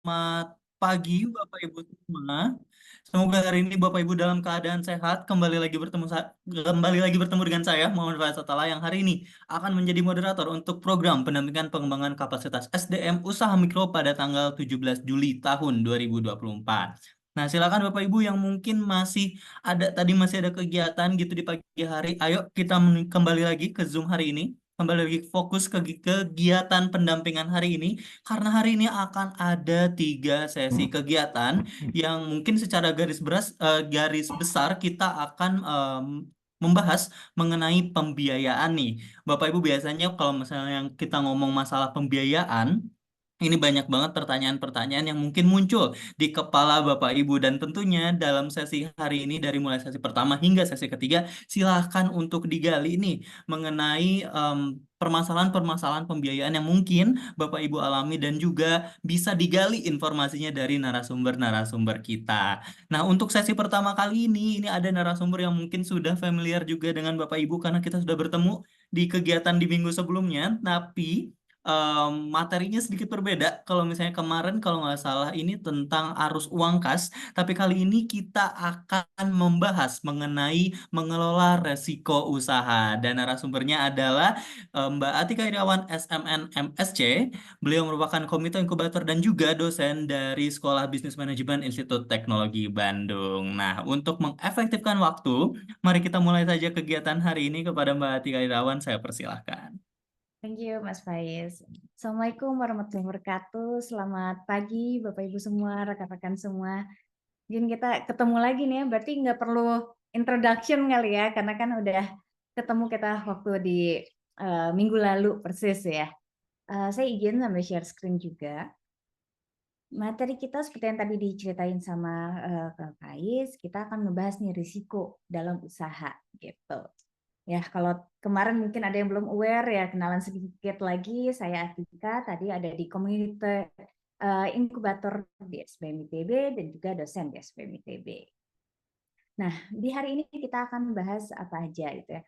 Selamat pagi Bapak Ibu semua. Semoga hari ini Bapak Ibu dalam keadaan sehat. Kembali lagi bertemu dengan saya Muhammad Faiz Atala yang hari ini akan menjadi moderator untuk program pendampingan pengembangan kapasitas SDM Usaha Mikro pada tanggal 17 Juli tahun 2024. Nah, silakan Bapak Ibu yang mungkin masih ada kegiatan gitu di pagi hari. Ayo kita kembali lagi ke Zoom hari ini. Kembali lagi fokus ke kegiatan pendampingan hari ini karena hari ini akan ada 3 sesi kegiatan yang mungkin secara garis besar kita akan membahas mengenai pembiayaan nih. Bapak Ibu biasanya kalau misalnya yang kita ngomong masalah pembiayaan, ini banyak banget pertanyaan-pertanyaan yang mungkin muncul di kepala Bapak Ibu dan tentunya dalam sesi hari ini dari mulai sesi pertama hingga sesi ketiga silahkan untuk digali nih mengenai permasalahan-permasalahan pembiayaan yang mungkin Bapak Ibu alami dan juga bisa digali informasinya dari narasumber-narasumber kita. Nah, untuk sesi pertama kali ini ada narasumber yang mungkin sudah familiar juga dengan Bapak Ibu karena kita sudah bertemu di kegiatan di minggu sebelumnya, tapi materinya sedikit berbeda. Kalau misalnya kemarin kalau nggak salah ini tentang arus uang kas, tapi kali ini kita akan membahas mengenai mengelola resiko usaha. Dan narasumbernya adalah Mbak Atika Irawan SMN MSC. Beliau merupakan komite inkubator dan juga dosen dari Sekolah Bisnis Manajemen Institut Teknologi Bandung. Nah, untuk mengefektifkan waktu, mari kita mulai saja kegiatan hari ini kepada Mbak Atika Irawan. Saya persilahkan. Thank you, Mas Faiz. Assalamualaikum warahmatullahi wabarakatuh. Selamat pagi, Bapak Ibu semua, rekan-rekan semua. Mungkin kita ketemu lagi nih ya, berarti nggak perlu introduction kali ya, karena kan udah ketemu kita waktu di minggu lalu persis ya. Saya izin sambil share screen juga. Materi kita seperti yang tadi diceritain sama Kak Faiz, kita akan membahas nih risiko dalam usaha gitu. Ya, kalau kemarin mungkin ada yang belum aware ya, kenalan sedikit lagi, saya Atika, tadi ada di komite inkubator di SBM ITB dan juga dosen di SBM ITB. Nah, di hari ini kita akan membahas apa aja gitu ya.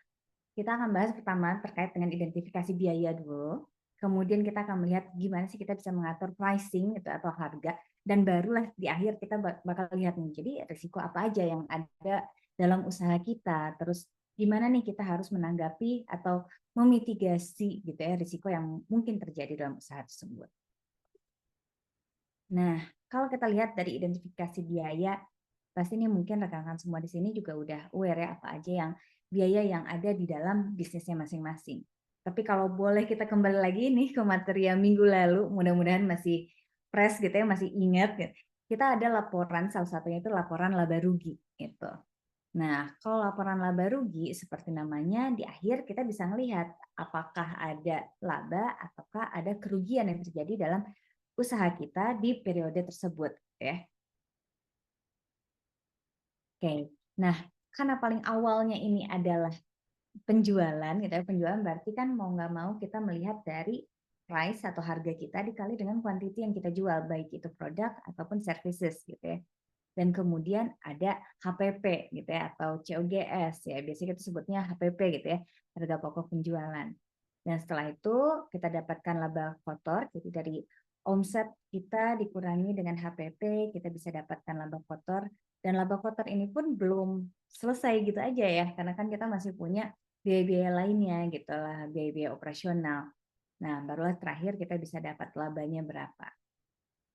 Kita akan bahas pertama terkait dengan identifikasi biaya dulu. Kemudian kita akan melihat gimana sih kita bisa mengatur pricing gitu atau harga, dan barulah di akhir kita bakal lihat nih, jadi risiko apa aja yang ada dalam usaha kita. Terus gimana nih kita harus menanggapi atau memitigasi gitu ya risiko yang mungkin terjadi dalam usaha tersebut. Nah, kalau kita lihat dari identifikasi biaya, pasti ini mungkin rekan-rekan semua di sini juga udah aware ya apa aja yang biaya yang ada di dalam bisnisnya masing-masing. Tapi kalau boleh kita kembali lagi nih ke materi yang minggu lalu, mudah-mudahan masih fresh gitu ya, masih ingat gitu. Kita ada laporan, salah satunya itu laporan laba rugi gitu. Nah, kalau laporan laba rugi seperti namanya, di akhir kita bisa melihat apakah ada laba ataukah ada kerugian yang terjadi dalam usaha kita di periode tersebut ya. Oke. Nah, karena paling awalnya ini adalah penjualan gitu ya. Penjualan berarti kan mau nggak mau kita melihat dari price atau harga kita dikali dengan quantity yang kita jual, baik itu produk ataupun services gitu ya. Dan kemudian ada HPP gitu ya atau COGS ya. Biasanya kita sebutnya HPP gitu ya, harga pokok penjualan. Dan setelah itu kita dapatkan laba kotor, jadi dari omset kita dikurangi dengan HPP, kita bisa dapatkan laba kotor. Dan laba kotor ini pun belum selesai gitu aja ya, karena kan kita masih punya biaya-biaya lainnya gitu lah, biaya-biaya operasional. Nah, barulah terakhir kita bisa dapat labanya berapa.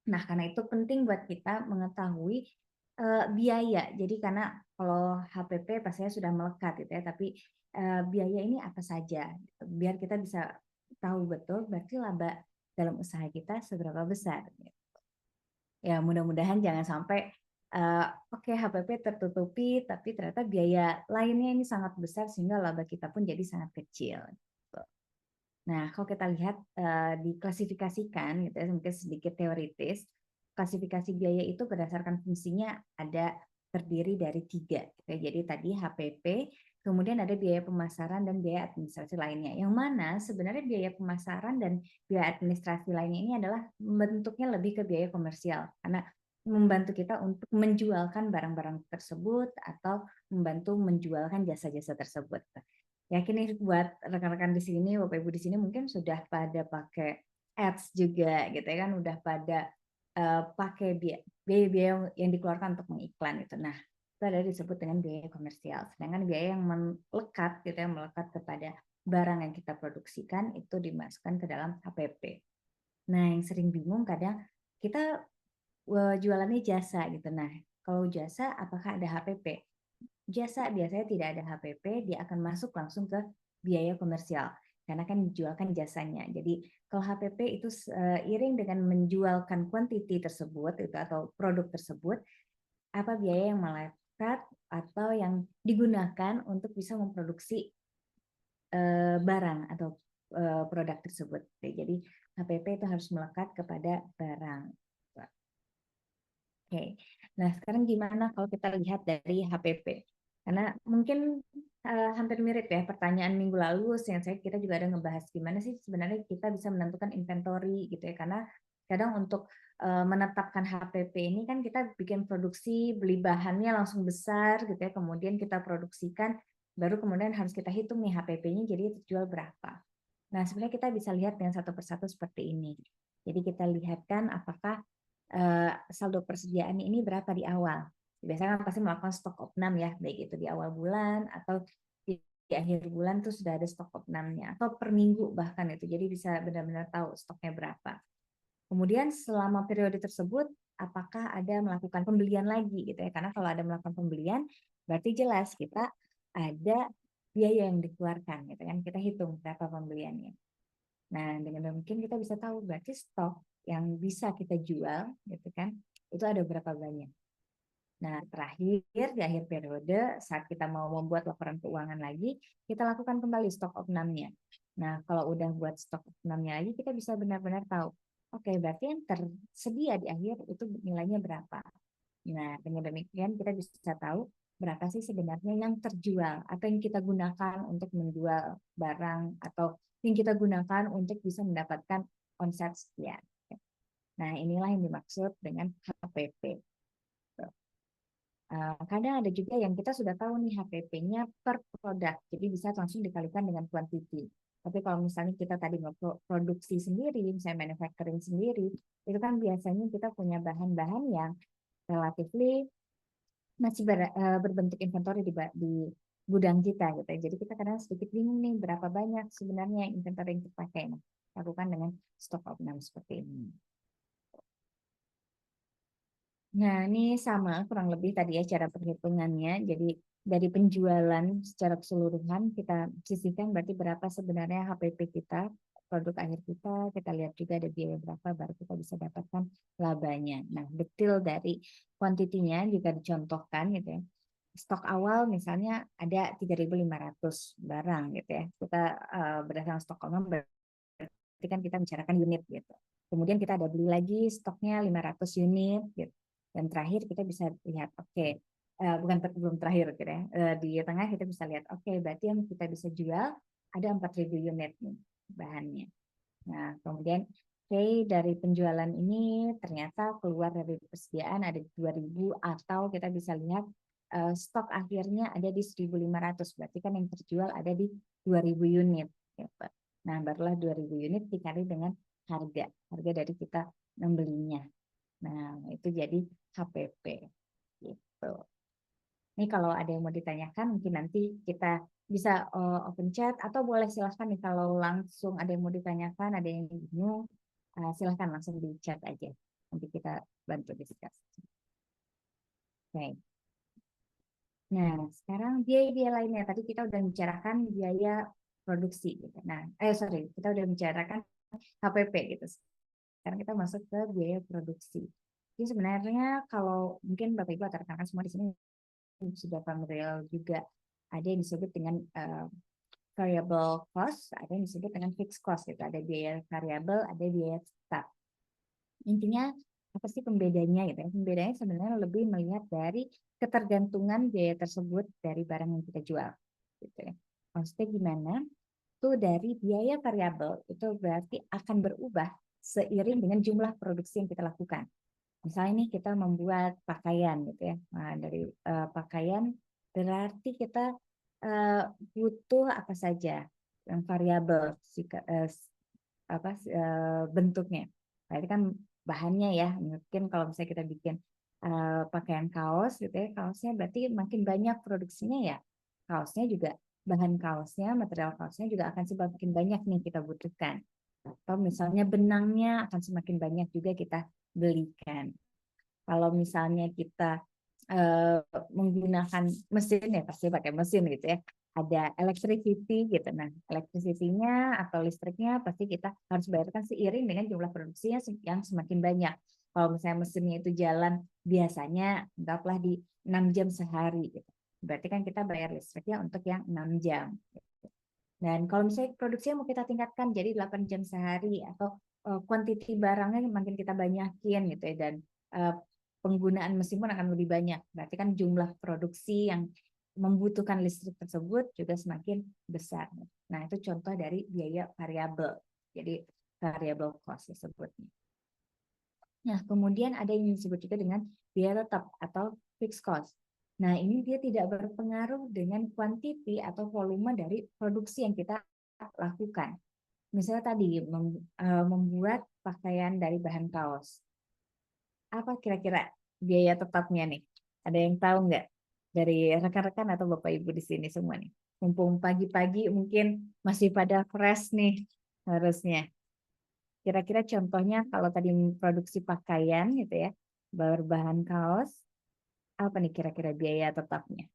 Nah, karena itu penting buat kita mengetahui biaya. Jadi karena kalau HPP pastinya sudah melekat gitu ya, tapi biaya ini apa saja, biar kita bisa tahu betul berarti laba dalam usaha kita seberapa besar. Ya mudah-mudahan jangan sampai oke, HPP tertutupi, tapi ternyata biaya lainnya ini sangat besar sehingga laba kita pun jadi sangat kecil. Nah, kalau kita lihat diklasifikasikan, gitu ya, mungkin sedikit teoritis, klasifikasi biaya itu berdasarkan fungsinya ada terdiri dari 3. Gitu ya. Jadi tadi HPP, kemudian ada biaya pemasaran dan biaya administrasi lainnya. Yang mana sebenarnya biaya pemasaran dan biaya administrasi lainnya ini adalah bentuknya lebih ke biaya komersial, karena membantu kita untuk menjualkan barang-barang tersebut atau membantu menjualkan jasa-jasa tersebut. Yakin nih buat rekan-rekan di sini, Bapak Ibu di sini mungkin sudah pada pakai ads juga gitu ya kan, udah pada pakai biaya yang dikeluarkan untuk mengiklan itu. Nah, itu ada disebut dengan biaya komersial. Sedangkan biaya yang melekat gitu ya, melekat kepada barang yang kita produksikan itu dimasukkan ke dalam HPP. Nah, yang sering bingung kadang kita jualannya jasa gitu. Nah, kalau jasa apakah ada HPP? Jasa biasanya tidak ada HPP, dia akan masuk langsung ke biaya komersial karena kan dijualkan jasanya. Jadi kalau HPP itu seiring dengan menjualkan quantity tersebut itu atau produk tersebut, apa biaya yang melekat atau yang digunakan untuk bisa memproduksi barang atau produk tersebut. Jadi HPP itu harus melekat kepada barang. Oke, nah sekarang gimana kalau kita lihat dari HPP? Karena mungkin hampir mirip ya pertanyaan minggu lalu, yang kita juga ada ngebahas gimana sih sebenarnya kita bisa menentukan inventory gitu ya, karena kadang untuk menetapkan HPP ini kan kita bikin produksi, beli bahannya langsung besar gitu ya, kemudian kita produksikan, baru kemudian harus kita hitung nih HPP-nya jadi terjual berapa. Nah sebenarnya kita bisa lihat dengan satu persatu seperti ini. Jadi kita lihatkan apakah saldo persediaan ini berapa di awal. Biasanya kan pasti melakukan stok opnam ya, baik itu di awal bulan atau di akhir bulan tuh sudah ada stok opnamnya atau per minggu bahkan itu. Jadi bisa benar-benar tahu stoknya berapa. Kemudian selama periode tersebut apakah ada melakukan pembelian lagi gitu ya. Karena kalau ada melakukan pembelian berarti jelas kita ada biaya yang dikeluarkan gitu kan. Kita hitung berapa pembeliannya. Nah, dengan demikian kita bisa tahu berarti stok yang bisa kita jual, gitu kan, itu ada berapa banyak. Nah, terakhir di akhir periode saat kita mau membuat laporan keuangan lagi, kita lakukan kembali stok opnamnya. Nah, kalau udah buat stok opnamnya lagi, kita bisa benar-benar tahu, oke, berarti yang tersedia di akhir itu nilainya berapa. Nah, dengan demikian kita bisa tahu berapa sih sebenarnya yang terjual atau yang kita gunakan untuk menjual barang atau yang kita gunakan untuk bisa mendapatkan omset sekian. Nah, inilah yang dimaksud dengan HPP. Kadang ada juga yang kita sudah tahu nih HPP-nya per produk, jadi bisa langsung dikalikan dengan quantity. Tapi kalau misalnya kita tadi mau produksi sendiri, misalnya manufacturing sendiri, itu kan biasanya kita punya bahan-bahan yang relatively masih berbentuk inventory di gudang kita gitu ya. Jadi kita kadang sedikit bingung nih berapa banyak sebenarnya inventory yang terpakai. Nah, lakukan dengan stock opnam seperti ini. Nah, ini sama kurang lebih tadi ya cara perhitungannya. Jadi dari penjualan secara keseluruhan kita sisihkan berarti berapa sebenarnya HPP kita, produk akhir kita lihat juga ada biaya berapa baru kita bisa dapatkan labanya. Nah, detail dari kuantitinya juga dicontohkan gitu ya. Stok awal misalnya ada 3.500 barang gitu ya. Kita berdasarkan stok awal berarti kan kita bicarakan unit gitu. Kemudian kita ada beli lagi stoknya 500 unit gitu. Dan terakhir kita bisa lihat belum terakhir gitu ya. Di tengah kita bisa lihat berarti yang kita bisa jual ada 4.000 unit nih bahannya. Nah, kemudian dari penjualan ini ternyata keluar dari persediaan ada 2.000 atau kita bisa lihat stok akhirnya ada di 1.500, berarti kan yang terjual ada di 2.000 unit gitu. Nah, barulah 2.000 unit dikali dengan harga dari kita membelinya. Nah, itu jadi HPP gitu. Ini kalau ada yang mau ditanyakan mungkin nanti kita bisa open chat atau boleh silahkan nih kalau langsung ada yang mau ditanyakan, ada yang bingung, silahkan langsung di chat aja. Nanti kita bantu diskusi. Oke. Nah, sekarang biaya-biaya lainnya. Tadi kita udah bicarakan biaya produksi. Gitu. Nah, kita udah bicarakan HPP gitu. Sekarang kita masuk ke biaya produksi. Jadi sebenarnya kalau mungkin Bapak Ibu atau rekan-rekan semua di sini sudah familiar juga ada yang disebut dengan variable cost, ada yang disebut dengan fixed cost. Itu ada biaya variabel, ada biaya tetap. Intinya apa sih pembedanya gitu ya? Pembedanya sebenarnya lebih melihat dari ketergantungan biaya tersebut dari barang yang kita jual. Gitu ya. Maksudnya gimana? Itu dari biaya variabel itu berarti akan berubah seiring dengan jumlah produksi yang kita lakukan. Misalnya nih kita membuat pakaian gitu ya. Nah, dari pakaian berarti kita butuh apa saja yang variabel bentuknya. Berarti kan bahannya ya. Mungkin kalau misalnya kita bikin pakaian kaos gitu ya, kaosnya berarti makin banyak produksinya ya. Kaosnya juga bahan kaosnya, material kaosnya juga akan semakin banyak nih kita butuhkan. Atau misalnya benangnya akan semakin banyak juga kita belikan. Kalau misalnya kita menggunakan mesin ya pasti pakai mesin gitu ya. Ada electricity gitu. Nah, electricity-nya atau listriknya pasti kita harus bayarkan seiring dengan jumlah produksinya yang semakin banyak. Kalau misalnya mesinnya itu jalan biasanya anggaplah di 6 jam sehari gitu. Berarti kan kita bayar listriknya untuk yang 6 jam. Dan kalau misalnya produksinya mau kita tingkatkan jadi 8 jam sehari atau quantity barangnya makin kita banyakin gitu ya dan uh, penggunaan mesin pun akan lebih banyak. Berarti kan jumlah produksi yang membutuhkan listrik tersebut juga semakin besar. Nah, itu contoh dari biaya variabel. Jadi variable cost disebutnya. Nah, kemudian ada yang disebut juga dengan biaya tetap atau fixed cost. Nah, ini dia tidak berpengaruh dengan quantity atau volume dari produksi yang kita lakukan. Misalnya tadi membuat pakaian dari bahan kaos. Apa kira-kira biaya tetapnya nih? Ada yang tahu nggak? Dari rekan-rekan atau Bapak Ibu di sini semua nih. Mumpung pagi-pagi mungkin masih pada fresh nih harusnya. Kira-kira contohnya kalau tadi produksi pakaian gitu ya, berbahan kaos, apa nih kira-kira biaya tetapnya?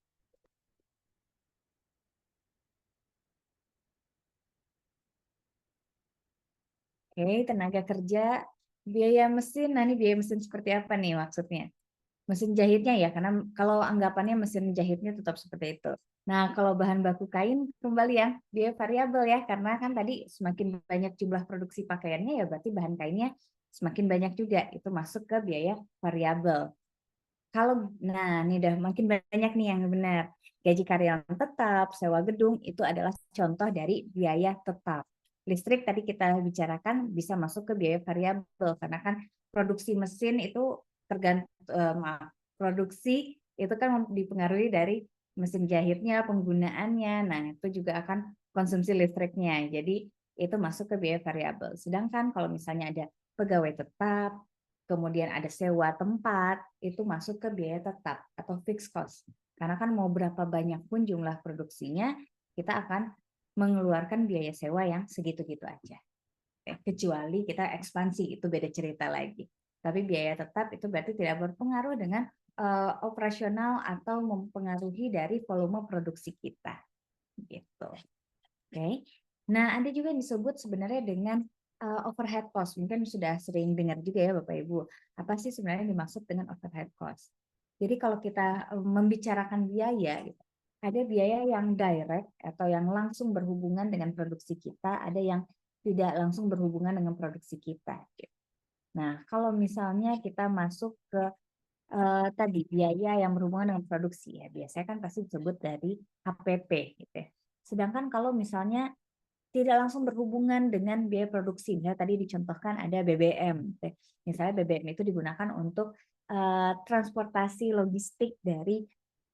Oke, tenaga kerja, biaya mesin, nah ini biaya mesin seperti apa nih maksudnya? Mesin jahitnya ya, karena kalau anggapannya mesin jahitnya tetap seperti itu. Nah, kalau bahan baku kain kembali ya, biaya variabel ya, karena kan tadi semakin banyak jumlah produksi pakaiannya ya berarti bahan kainnya semakin banyak juga, itu masuk ke biaya variabel. Kalau nah ini udah makin banyak nih yang benar. Gaji karyawan tetap, sewa gedung itu adalah contoh dari biaya tetap. Listrik tadi kita bicarakan bisa masuk ke biaya variabel karena kan produksi mesin itu tergantung produksi itu kan dipengaruhi dari mesin jahitnya, penggunaannya. Nah, itu juga akan konsumsi listriknya. Jadi itu masuk ke biaya variabel. Sedangkan kalau misalnya ada pegawai tetap, kemudian ada sewa tempat, itu masuk ke biaya tetap atau fixed cost. Karena kan mau berapa banyak pun jumlah produksinya, kita akan mengeluarkan biaya sewa yang segitu-gitu aja. Kecuali kita ekspansi, itu beda cerita lagi. Tapi biaya tetap itu berarti tidak berpengaruh dengan operasional atau mempengaruhi dari volume produksi kita. Gitu. Oke. Nah, ada juga yang disebut sebenarnya dengan overhead cost. Mungkin sudah sering dengar juga ya Bapak Ibu. Apa sih sebenarnya yang dimaksud dengan overhead cost? Jadi kalau kita membicarakan biaya, gitu, ada biaya yang direct atau yang langsung berhubungan dengan produksi kita, ada yang tidak langsung berhubungan dengan produksi kita. Gitu. Nah, kalau misalnya kita masuk ke tadi biaya yang berhubungan dengan produksi ya, biasanya kan pasti disebut dari HPP gitu ya. Sedangkan kalau misalnya tidak langsung berhubungan dengan biaya produksi. Misalnya tadi dicontohkan ada BBM. Misalnya BBM itu digunakan untuk transportasi logistik dari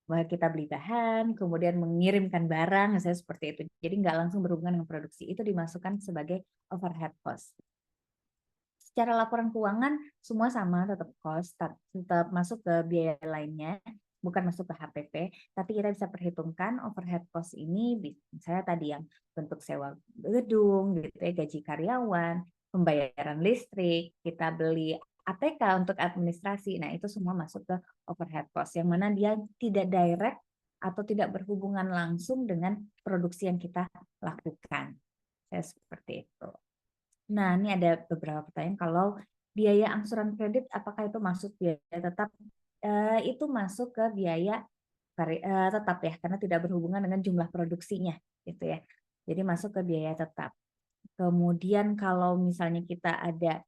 bahwa kita beli bahan, kemudian mengirimkan barang, misalnya seperti itu. Jadi nggak langsung berhubungan dengan produksi. Itu dimasukkan sebagai overhead cost. Secara laporan keuangan semua sama, tetap cost, tetap masuk ke biaya lainnya, bukan masuk ke HPP, tapi kita bisa perhitungkan overhead cost ini, misalnya tadi yang bentuk sewa gedung, gitu ya, gaji karyawan, pembayaran listrik, kita beli ATK untuk administrasi, nah itu semua masuk ke overhead cost, yang mana dia tidak direct atau tidak berhubungan langsung dengan produksi yang kita lakukan. Seperti itu. Nah, ini ada beberapa pertanyaan. Kalau biaya angsuran kredit, apakah itu masuk biaya tetap? Itu masuk ke biaya tetap ya, karena tidak berhubungan dengan jumlah produksinya, gitu ya. Jadi masuk ke biaya tetap. Kemudian kalau misalnya kita ada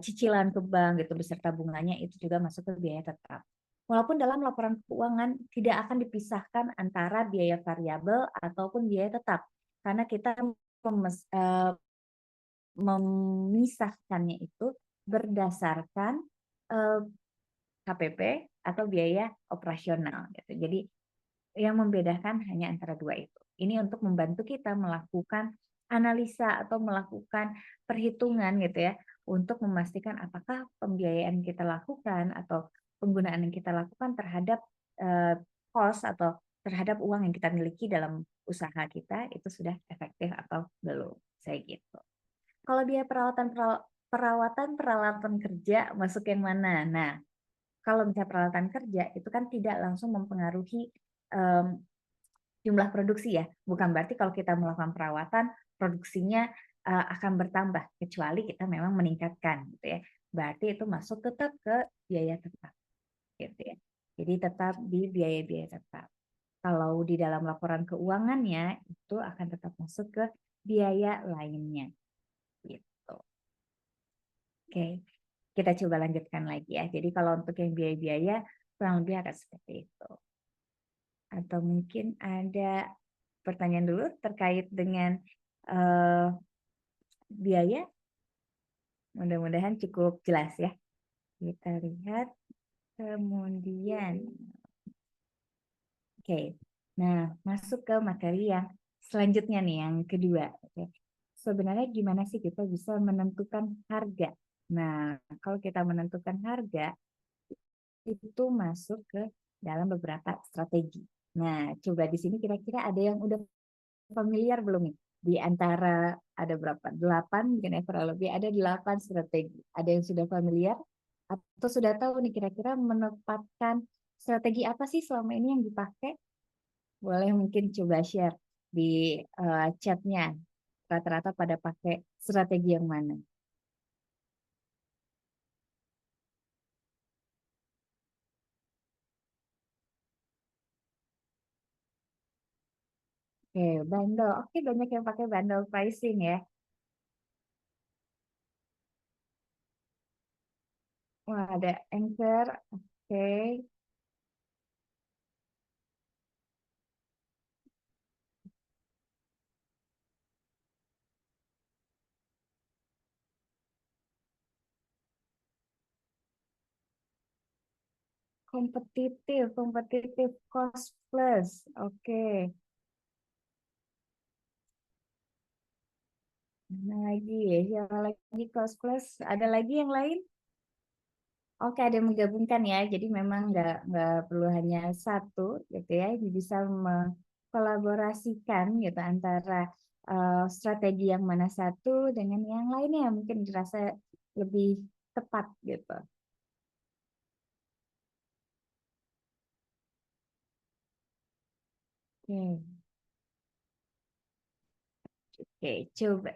cicilan ke bank gitu beserta bunganya, itu juga masuk ke biaya tetap. Walaupun dalam laporan keuangan tidak akan dipisahkan antara biaya variabel ataupun biaya tetap, karena kita memisahkannya itu berdasarkan HPP atau biaya operasional gitu. Jadi yang membedakan hanya antara dua itu. Ini untuk membantu kita melakukan analisa atau melakukan perhitungan gitu ya untuk memastikan apakah pembiayaan kita lakukan atau penggunaan yang kita lakukan terhadap cost atau terhadap uang yang kita miliki dalam usaha kita itu sudah efektif atau belum. Saya gitu. Kalau biaya perawatan peralatan kerja masuk yang mana? Nah, kalau misalnya peralatan kerja itu kan tidak langsung mempengaruhi jumlah produksi ya. Bukan berarti kalau kita melakukan perawatan produksinya akan bertambah kecuali kita memang meningkatkan gitu ya. Berarti itu masuk tetap ke biaya tetap gitu ya. Jadi tetap di biaya-biaya tetap. Kalau di dalam laporan keuangannya itu akan tetap masuk ke biaya lainnya gitu. Oke, kita coba lanjutkan lagi ya. Jadi kalau untuk yang biaya-biaya kurang lebih akan seperti itu. Atau mungkin ada pertanyaan dulu terkait dengan biaya. Mudah-mudahan cukup jelas ya. Kita lihat kemudian. Oke, nah masuk ke materi yang selanjutnya nih, yang kedua. Oke. Sebenarnya gimana sih kita bisa menentukan harga? Nah, kalau kita menentukan harga, itu masuk ke dalam beberapa strategi. Nah, coba di sini kira-kira ada yang udah familiar belum nih? Di antara ada berapa? 8 mungkin ya kurang lebih ada 8 strategi. Ada yang sudah familiar atau sudah tahu nih kira-kira menempatkan strategi apa sih selama ini yang dipakai? Boleh mungkin coba share di chatnya. Rata-rata pada pakai strategi yang mana? Oke, bundle. Oke, banyak yang pakai bundle pricing ya. Wah, ada Anchor. Oke, kompetitif cost plus. Oke. Mana lagi ya? Siapa lagi cost plus? Ada lagi yang lain? Oke, ada yang menggabungkan ya. Jadi memang nggak perlu hanya satu gitu ya. Bisa mengkolaborasikan gitu antara strategi yang mana satu dengan yang lainnya yang mungkin dirasa lebih tepat gitu. Oke. Oke, coba.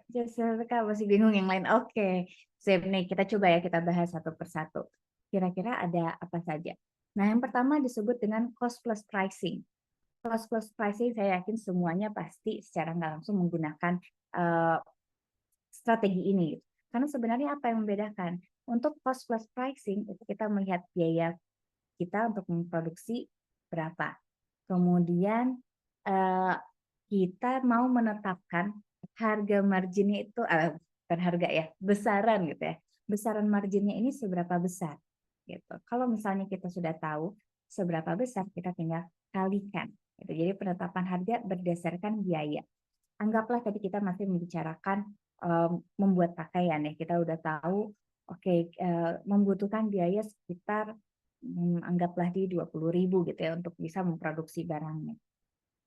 Kamu masih bingung yang lain. Oke, sip nih. Kita coba ya kita bahas satu persatu. Kira-kira ada apa saja? Nah, yang pertama disebut dengan cost plus pricing. Cost plus pricing saya yakin semuanya pasti secara nggak langsung menggunakan uh, strategi ini. Karena sebenarnya apa yang membedakan? Untuk cost plus pricing itu kita melihat biaya kita untuk memproduksi berapa. Kemudian eh, kita mau menetapkan harga marginnya itu, bukan harga ya, besaran gitu ya. Besaran marginnya ini seberapa besar gitu. Kalau misalnya kita sudah tahu seberapa besar, kita tinggal kalikan. Gitu. Jadi penetapan harga berdasarkan biaya. Anggaplah tadi kita masih membicarakan membuat pakaian ya. Kita udah tahu, oke, membutuhkan biaya sekitar anggaplah di 20.000 gitu ya untuk bisa memproduksi barangnya.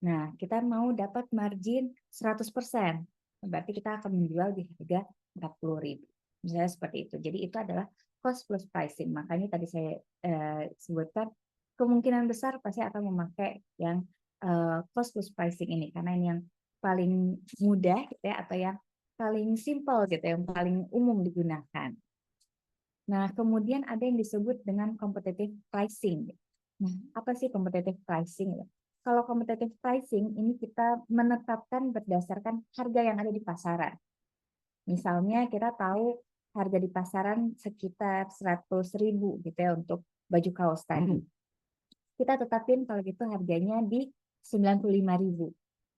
Nah, kita mau dapat margin 100%. Berarti kita akan menjual di harga 40.000. Misalnya seperti itu. Jadi itu adalah cost plus pricing. Makanya tadi saya sebutkan kemungkinan besar pasti akan memakai yang cost plus pricing ini karena ini yang paling mudah gitu ya atau yang paling simple gitu, yang paling umum digunakan. Nah, kemudian ada yang disebut dengan competitive pricing. Nah, apa sih competitive pricing? Kalau competitive pricing ini kita menetapkan berdasarkan harga yang ada di pasaran. Misalnya kita tahu harga di pasaran sekitar 100.000 gitu ya untuk baju kaos tadi. Kita tetapin kalau gitu harganya di 95.000.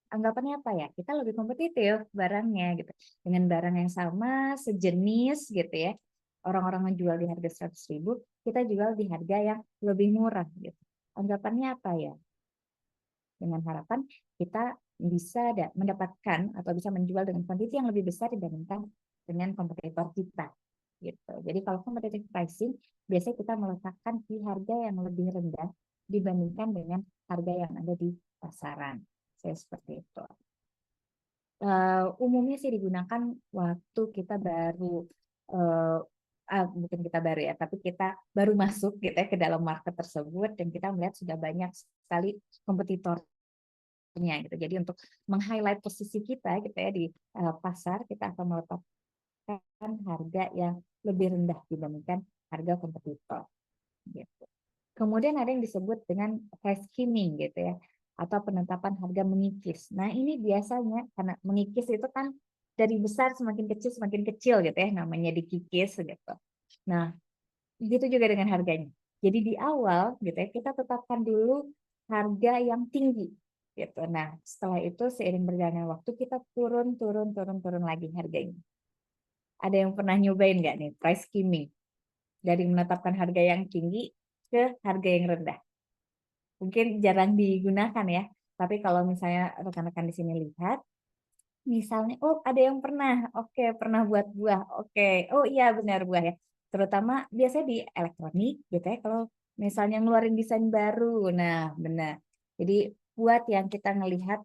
Anggapannya apa ya? Kita lebih kompetitif barangnya gitu. Dengan barang yang sama, sejenis gitu ya. Orang-orang menjual di harga 100.000, kita jual di harga yang lebih murah gitu. Anggapannya apa ya? Dengan harapan kita bisa mendapatkan atau bisa menjual dengan kuantiti yang lebih besar dibandingkan dengan kompetitor kita. gitu. Jadi kalau competitive pricing biasanya kita meletakkan di harga yang lebih rendah dibandingkan dengan harga yang ada di pasaran. Saya seperti itu. Umumnya sih digunakan waktu kita baru mungkin kita baru ya, tapi kita baru masuk gitu ya ke dalam market tersebut dan kita melihat sudah banyak sekali kompetitornya gitu. Jadi untuk meng-highlight posisi kita gitu ya di pasar, kita akan meletakkan harga yang lebih rendah dibandingkan harga kompetitor gitu. Kemudian ada yang disebut dengan price skimming gitu ya, atau penetapan harga mengikis. Nah ini biasanya karena mengikis itu kan dari besar semakin kecil gitu ya, namanya dikikis gitu. Nah begitu juga dengan harganya. Jadi di awal gitu ya kita tetapkan dulu harga yang tinggi gitu. Nah setelah itu seiring berjalannya waktu kita turun lagi harganya. Ada yang pernah nyobain nggak nih price skimming dari menetapkan harga yang tinggi ke harga yang rendah? Mungkin jarang digunakan ya. Tapi kalau misalnya rekan-rekan di sini lihat, misalnya, oh ada yang pernah, oke pernah buat buah, oke, oh iya benar buah ya. Terutama biasanya di elektronik gitu ya. Kalau misalnya ngeluarin desain baru, nah benar. Jadi buat yang kita ngelihat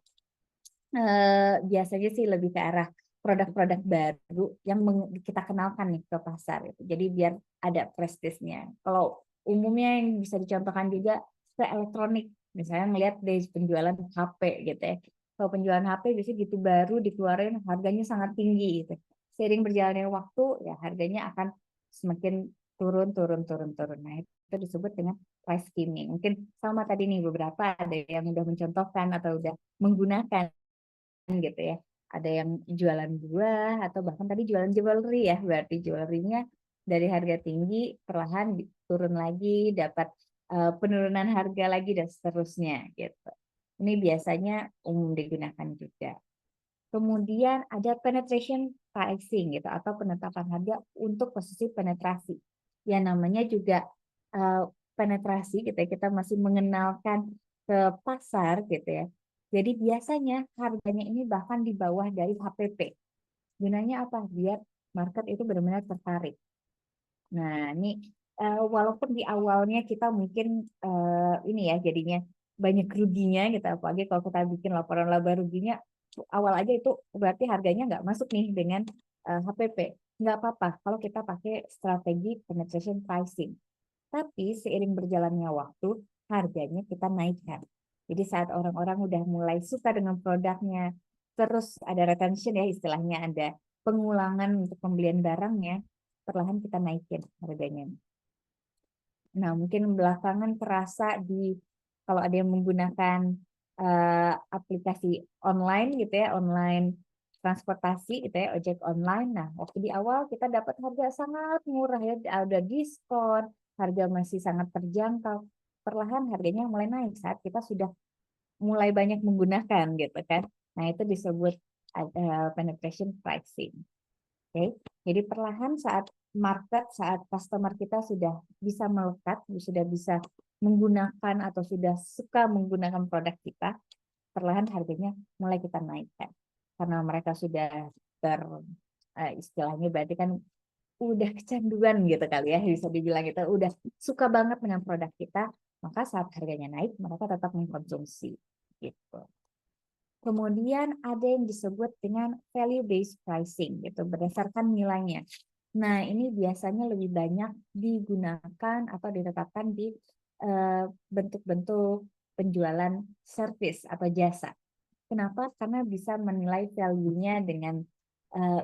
biasanya sih lebih ke arah produk-produk baru yang kita kenalkan nih ke pasar gitu. Jadi biar ada prestisnya. Kalau umumnya yang bisa dicontohkan juga ke elektronik, misalnya ngelihat dari penjualan HP gitu ya. Kalau penjualan HP biasanya gitu baru dikeluarin harganya sangat tinggi gitu. Seiring berjalannya waktu ya harganya akan semakin turun. Nah, itu disebut dengan price skimming. Mungkin sama tadi nih beberapa ada yang udah mencontohkan atau udah menggunakan gitu ya. Ada yang jualan buah atau bahkan tadi jualan jewelry ya, berarti jewelry-nya dari harga tinggi perlahan turun lagi, dapat penurunan harga lagi dan seterusnya gitu. Ini biasanya umum digunakan juga. Kemudian ada penetration pricing gitu atau penetapan harga untuk posisi penetrasi. Ya namanya juga uh, penetrasi gitu ya, kita masih mengenalkan ke pasar gitu ya. Jadi biasanya harganya ini bahkan di bawah dari HPP. Gunanya apa? Biar market itu benar-benar tertarik. Nah, ini walaupun di awalnya kita mungkin ini ya jadinya banyak ruginya gitu, apalagi kalau kita bikin laporan laba ruginya awal aja itu berarti harganya nggak masuk nih dengan HPP. Nggak apa-apa kalau kita pakai strategi penetration pricing. Tapi seiring berjalannya waktu, harganya kita naikkan. Jadi saat orang-orang udah mulai suka dengan produknya, terus ada retention ya istilahnya, ada pengulangan untuk pembelian barangnya, perlahan kita naikin harganya. Nah, mungkin belakangan terasa di kalau ada yang menggunakan aplikasi online gitu ya, online transportasi gitu ya, ojek online. Nah, waktu di awal kita dapat harga sangat murah ya, ada diskon, harga masih sangat terjangkau. Perlahan harganya mulai naik saat kita sudah mulai banyak menggunakan gitu kan. Nah, itu disebut penetration pricing. Oke, jadi perlahan saat customer kita sudah bisa melekat, sudah bisa menggunakan atau sudah suka menggunakan produk kita, perlahan harganya mulai kita naikkan. Karena mereka sudah istilahnya berarti kan udah kecanduan gitu kali ya, bisa dibilang itu udah suka banget dengan produk kita, maka saat harganya naik mereka tetap mengkonsumsi gitu. Kemudian ada yang disebut dengan value based pricing gitu berdasarkan nilainya. Nah, ini biasanya lebih banyak digunakan atau ditetapkan di bentuk-bentuk penjualan service atau jasa. Kenapa? Karena bisa menilai value-nya dengan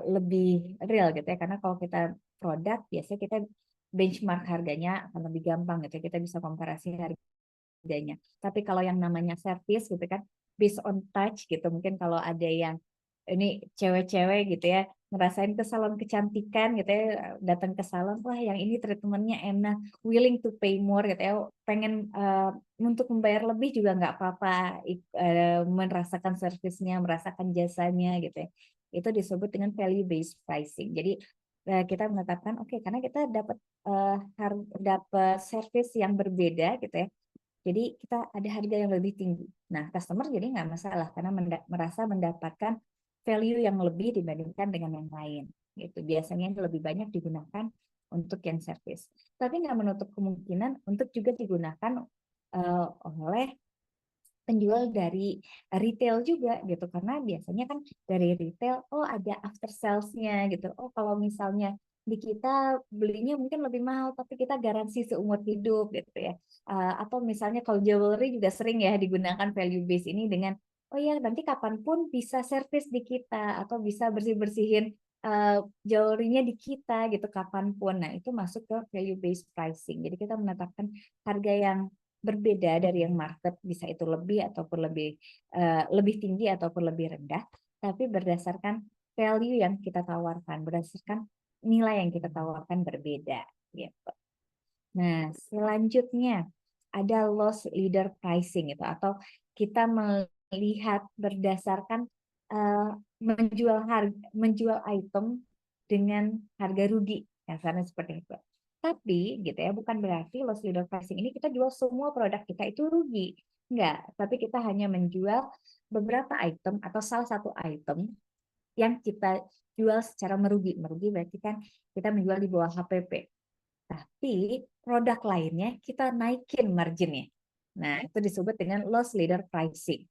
lebih real gitu ya. Karena kalau kita produk biasanya kita benchmark harganya akan lebih gampang gitu ya. Kita bisa komparasi harganya. Tapi kalau yang namanya service gitu kan based on touch gitu, mungkin kalau ada yang ini cewek-cewek gitu ya ngerasain ke salon kecantikan gitu ya, datang ke salon, wah yang ini treatmentnya enak, willing to pay more gitu ya, pengen untuk membayar lebih juga nggak apa-apa, merasakan servisnya, merasakan jasanya gitu ya. Itu disebut dengan value based pricing. Jadi kita menetapkan oke, karena kita dapat dapat service yang berbeda gitu ya, jadi kita ada harga yang lebih tinggi. Nah, customer jadi nggak masalah karena merasa mendapatkan value yang lebih dibandingkan dengan yang lain. gitu. Biasanya lebih banyak digunakan untuk yang service. Tapi nggak menutup kemungkinan untuk juga digunakan oleh penjual dari retail juga gitu, karena biasanya kan dari retail ada after sales-nya gitu. Kalau misalnya di kita belinya mungkin lebih mahal tapi kita garansi seumur hidup gitu ya. Atau misalnya kalau jewelry juga sering ya digunakan value base ini dengan ya nanti kapanpun bisa servis di kita atau bisa bersih-bersihin jewelry-nya di kita gitu kapanpun. Nah, itu masuk ke value based pricing. Jadi kita menetapkan harga yang berbeda dari yang market, bisa itu lebih ataupun lebih tinggi ataupun lebih rendah, tapi berdasarkan value yang kita tawarkan, berdasarkan nilai yang kita tawarkan berbeda gitu. Nah, selanjutnya ada loss leader pricing itu, atau kita melihat berdasarkan menjual item dengan harga rugi, kasarnya seperti itu. Tapi gitu ya, bukan berarti loss leader pricing ini kita jual semua produk kita itu rugi. Enggak, tapi kita hanya menjual beberapa item atau salah satu item yang kita jual secara merugi. Merugi berarti kan kita menjual di bawah HPP. Tapi produk lainnya kita naikin marginnya. Nah, itu disebut dengan loss leader pricing.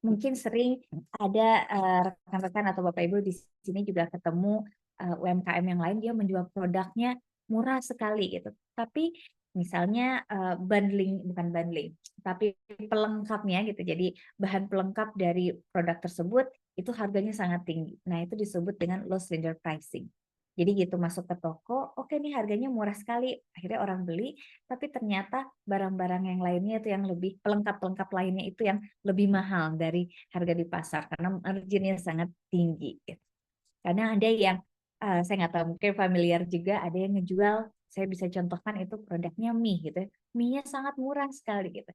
Mungkin sering ada rekan-rekan atau Bapak Ibu di sini juga ketemu UMKM yang lain, dia menjual produknya murah sekali gitu. Tapi misalnya bukan bundling, tapi pelengkapnya gitu. Jadi bahan pelengkap dari produk tersebut itu harganya sangat tinggi. Nah, itu disebut dengan loss leader pricing. Jadi gitu masuk ke toko, oke nih harganya murah sekali. Akhirnya orang beli, tapi ternyata barang-barang yang lainnya itu yang lebih pelengkap-pelengkap lainnya itu yang lebih mahal dari harga di pasar karena marginnya sangat tinggi gitu. Karena ada yang saya nggak tahu mungkin familiar juga, ada yang ngejual, saya bisa contohkan itu produknya mie gitu ya. Mie-nya sangat murah sekali gitu.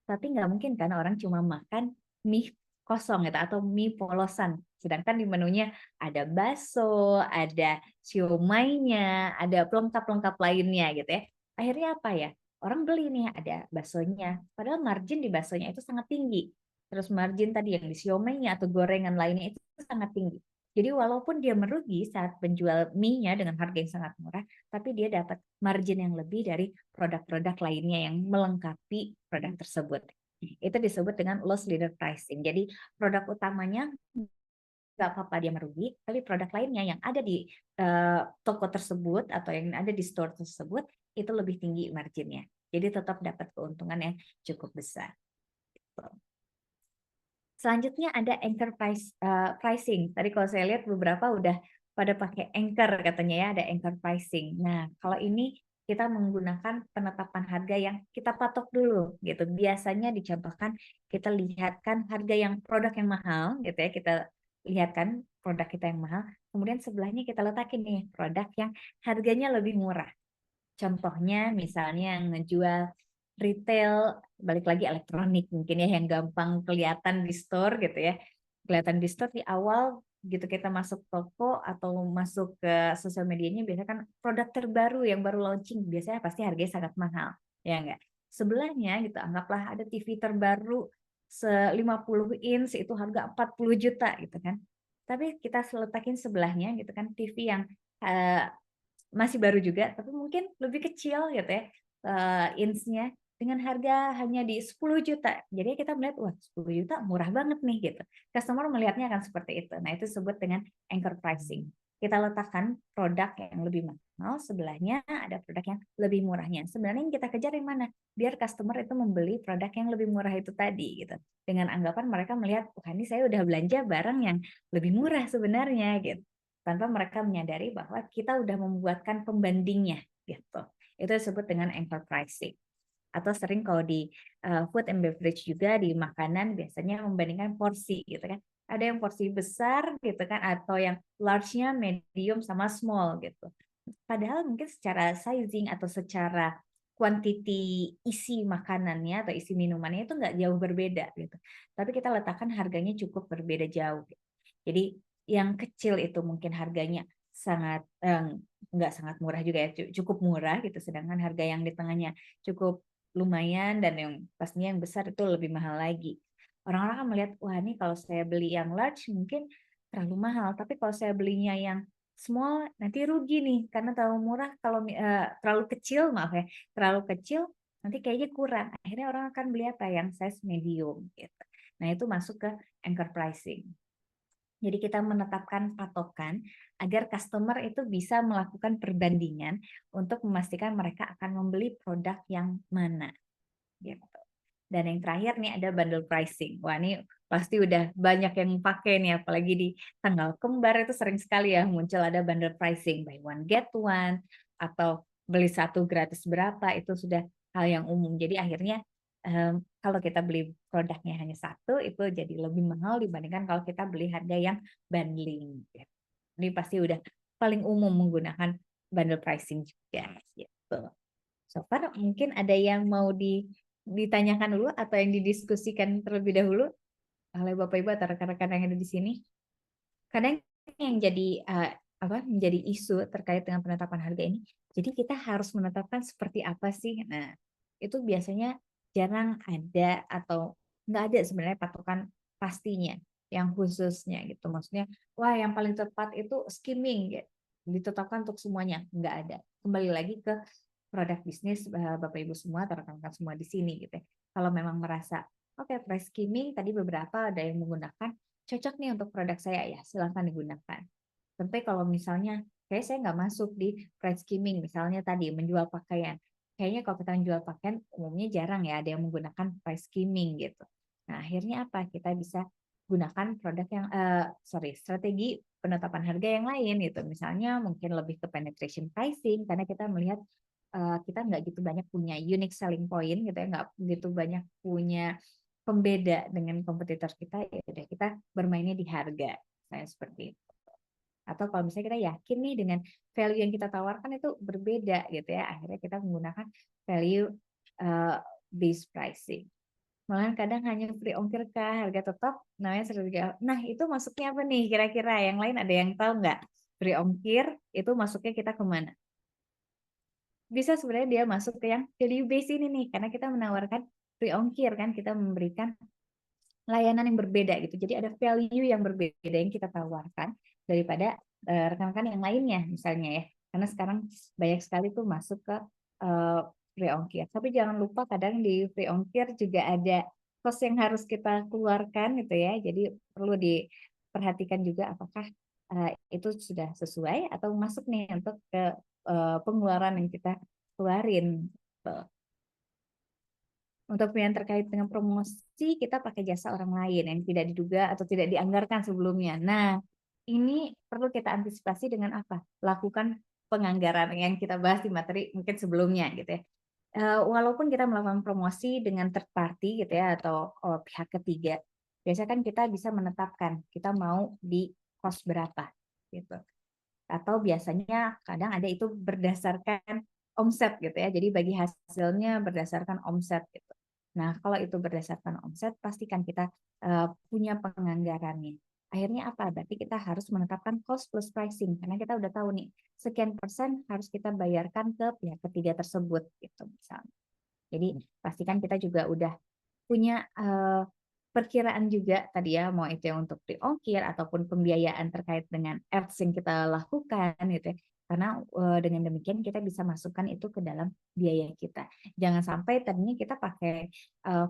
Tapi nggak mungkin kan orang cuma makan mie kosong gitu atau mie polosan. Sedangkan di menunya ada bakso, ada siomainya, ada pelengkap-pelengkap lainnya gitu ya. Akhirnya apa ya? Orang beli nih ada baksonya. Padahal margin di baksonya itu sangat tinggi. Terus margin tadi yang di siomainya atau gorengan lainnya itu sangat tinggi. Jadi walaupun dia merugi saat penjual mie-nya dengan harga yang sangat murah, tapi dia dapat margin yang lebih dari produk-produk lainnya yang melengkapi produk tersebut. Itu disebut dengan loss leader pricing. Jadi produk utamanya nggak apa-apa dia merugi, tapi produk lainnya yang ada di toko tersebut atau yang ada di store tersebut itu lebih tinggi marginnya. Jadi tetap dapat keuntungan yang cukup besar. Selanjutnya ada anchor pricing. Tadi kalau saya lihat beberapa udah pada pakai anchor katanya ya, ada anchor pricing. Nah, kalau ini kita menggunakan penetapan harga yang kita patok dulu gitu. Biasanya dicontohkan kita lihatkan harga yang produk yang mahal gitu ya, kita lihatkan produk kita yang mahal, kemudian sebelahnya kita letakin nih produk yang harganya lebih murah. Contohnya misalnya yang ngejual retail, balik lagi elektronik mungkin ya yang gampang kelihatan di store gitu ya. Kelihatan di store di awal gitu kita masuk toko atau masuk ke sosial medianya biasanya kan produk terbaru yang baru launching biasanya pasti harganya sangat mahal, ya enggak? Sebelahnya gitu anggaplah ada TV terbaru 50 inch itu harga 40 juta gitu kan. Tapi kita letakin sebelahnya gitu kan TV yang masih baru juga, tapi mungkin lebih kecil gitu ya, inch-nya dengan harga hanya di 10 juta. Jadi kita melihat, wah 10 juta murah banget nih gitu. Customer melihatnya akan seperti itu. Nah itu disebut dengan anchor pricing. Kita letakkan produk yang lebih mahal, sebelahnya ada produk yang lebih murahnya. Sebenarnya yang kita kejar yang mana? Biar customer itu membeli produk yang lebih murah itu tadi gitu. Dengan anggapan mereka melihat, wah ini saya udah belanja barang yang lebih murah sebenarnya gitu, tanpa mereka menyadari bahwa kita udah membuatkan pembandingnya gitu. Itu disebut dengan anchor pricing. Atau sering kalau di food and beverage juga di makanan biasanya membandingkan porsi gitu kan. Ada yang porsi besar gitu kan atau yang large-nya, medium sama small gitu. Padahal mungkin secara sizing atau secara quantity isi makanannya atau isi minumannya itu nggak jauh berbeda gitu. Tapi kita letakkan harganya cukup berbeda jauh. Jadi yang kecil itu mungkin harganya sangat nggak sangat murah juga ya, cukup murah gitu. Sedangkan harga yang di tengahnya cukup lumayan dan yang pastinya yang besar itu lebih mahal lagi. Orang-orang kan melihat, wah ini kalau saya beli yang large mungkin terlalu mahal. Tapi kalau saya belinya yang small nanti rugi nih karena terlalu murah, kalau terlalu kecil, maaf ya, terlalu kecil nanti kayaknya kurang. Akhirnya orang akan beli apa yang size medium gitu. Nah, itu masuk ke anchor pricing. Jadi kita menetapkan patokan agar customer itu bisa melakukan perbandingan untuk memastikan mereka akan membeli produk yang mana gitu. Dan yang terakhir nih ada bundle pricing. Wah, ini pasti udah banyak yang pakai nih, apalagi di tanggal kembar itu sering sekali ya muncul ada bundle pricing, buy one get one, atau beli satu gratis berapa, itu sudah hal yang umum. Jadi akhirnya kalau kita beli produknya hanya satu, itu jadi lebih mahal dibandingkan kalau kita beli harga yang bundling. Gitu. Ini pasti udah paling umum menggunakan bundle pricing juga. Gitu. So far mungkin ada yang mau ditanyakan dulu atau yang didiskusikan terlebih dahulu oleh Bapak Ibu atau rekan-rekan yang ada di sini. Kadang yang jadi menjadi isu terkait dengan penetapan harga ini. Jadi kita harus menetapkan seperti apa sih? Nah, itu biasanya jarang ada atau nggak ada sebenarnya patokan pastinya yang khususnya gitu. Maksudnya, wah yang paling tepat itu skimming gitu. Ditetapkan untuk semuanya, nggak ada. Kembali lagi ke produk bisnis Bapak Ibu semua atau rekan-rekan semua di sini gitu ya. Kalau memang merasa oke, price skimming tadi beberapa ada yang menggunakan, cocok nih untuk produk saya ya, silahkan digunakan. Tapi kalau misalnya kayak saya nggak masuk di price skimming, misalnya tadi menjual pakaian. Kayaknya kalau kita menjual pakaian umumnya jarang ya ada yang menggunakan price skimming gitu. Nah, akhirnya apa? Kita bisa gunakan produk yang strategi penetapan harga yang lain gitu. Misalnya mungkin lebih ke penetration pricing karena kita melihat kita nggak gitu banyak punya unique selling point gitu ya, nggak begitu banyak punya pembeda dengan kompetitor kita, ya udah kita bermainnya di harga, kayak seperti itu. Atau kalau misalnya kita yakin nih dengan value yang kita tawarkan itu berbeda gitu ya, akhirnya kita menggunakan value uh, based pricing. Malahan kadang hanya free ongkir kah, harga tetap, namanya strategi. Nah, itu masuknya apa nih kira-kira? Yang lain ada yang tahu nggak? Free ongkir itu masuknya kita kemana? Bisa sebenarnya dia masuk ke yang value base ini nih, karena kita menawarkan free ongkir kan, kita memberikan layanan yang berbeda gitu. Jadi ada value yang berbeda yang kita tawarkan daripada rekan-rekan yang lainnya misalnya ya. Karena sekarang banyak sekali tuh masuk ke free ongkir. Tapi jangan lupa kadang di free ongkir juga ada cost yang harus kita keluarkan gitu ya. Jadi perlu diperhatikan juga apakah itu sudah sesuai atau masuk nih untuk ke pengeluaran yang kita keluarin. Untuk yang terkait dengan promosi, kita pakai jasa orang lain yang tidak diduga atau tidak dianggarkan sebelumnya. Nah, ini perlu kita antisipasi dengan apa? Lakukan penganggaran yang kita bahas di materi mungkin sebelumnya gitu ya. Walaupun kita melakukan promosi dengan third party gitu ya atau pihak ketiga, biasanya kan kita bisa menetapkan kita mau di cost berapa gitu. Atau biasanya kadang ada itu berdasarkan omset gitu ya. Jadi bagi hasilnya berdasarkan omset gitu. Nah, kalau itu berdasarkan omset, pastikan kita punya penganggarannya. Akhirnya apa? Berarti kita harus menetapkan cost plus pricing karena kita udah tahu nih sekian persen harus kita bayarkan ke pihak ketiga tersebut gitu misalnya. Jadi pastikan kita juga udah punya perkiraan juga tadi ya, mau itu yang untuk ongkir ataupun pembiayaan terkait dengan ads yang kita lakukan gitu ya. Karena dengan demikian kita bisa masukkan itu ke dalam biaya kita. Jangan sampai tadinya kita pakai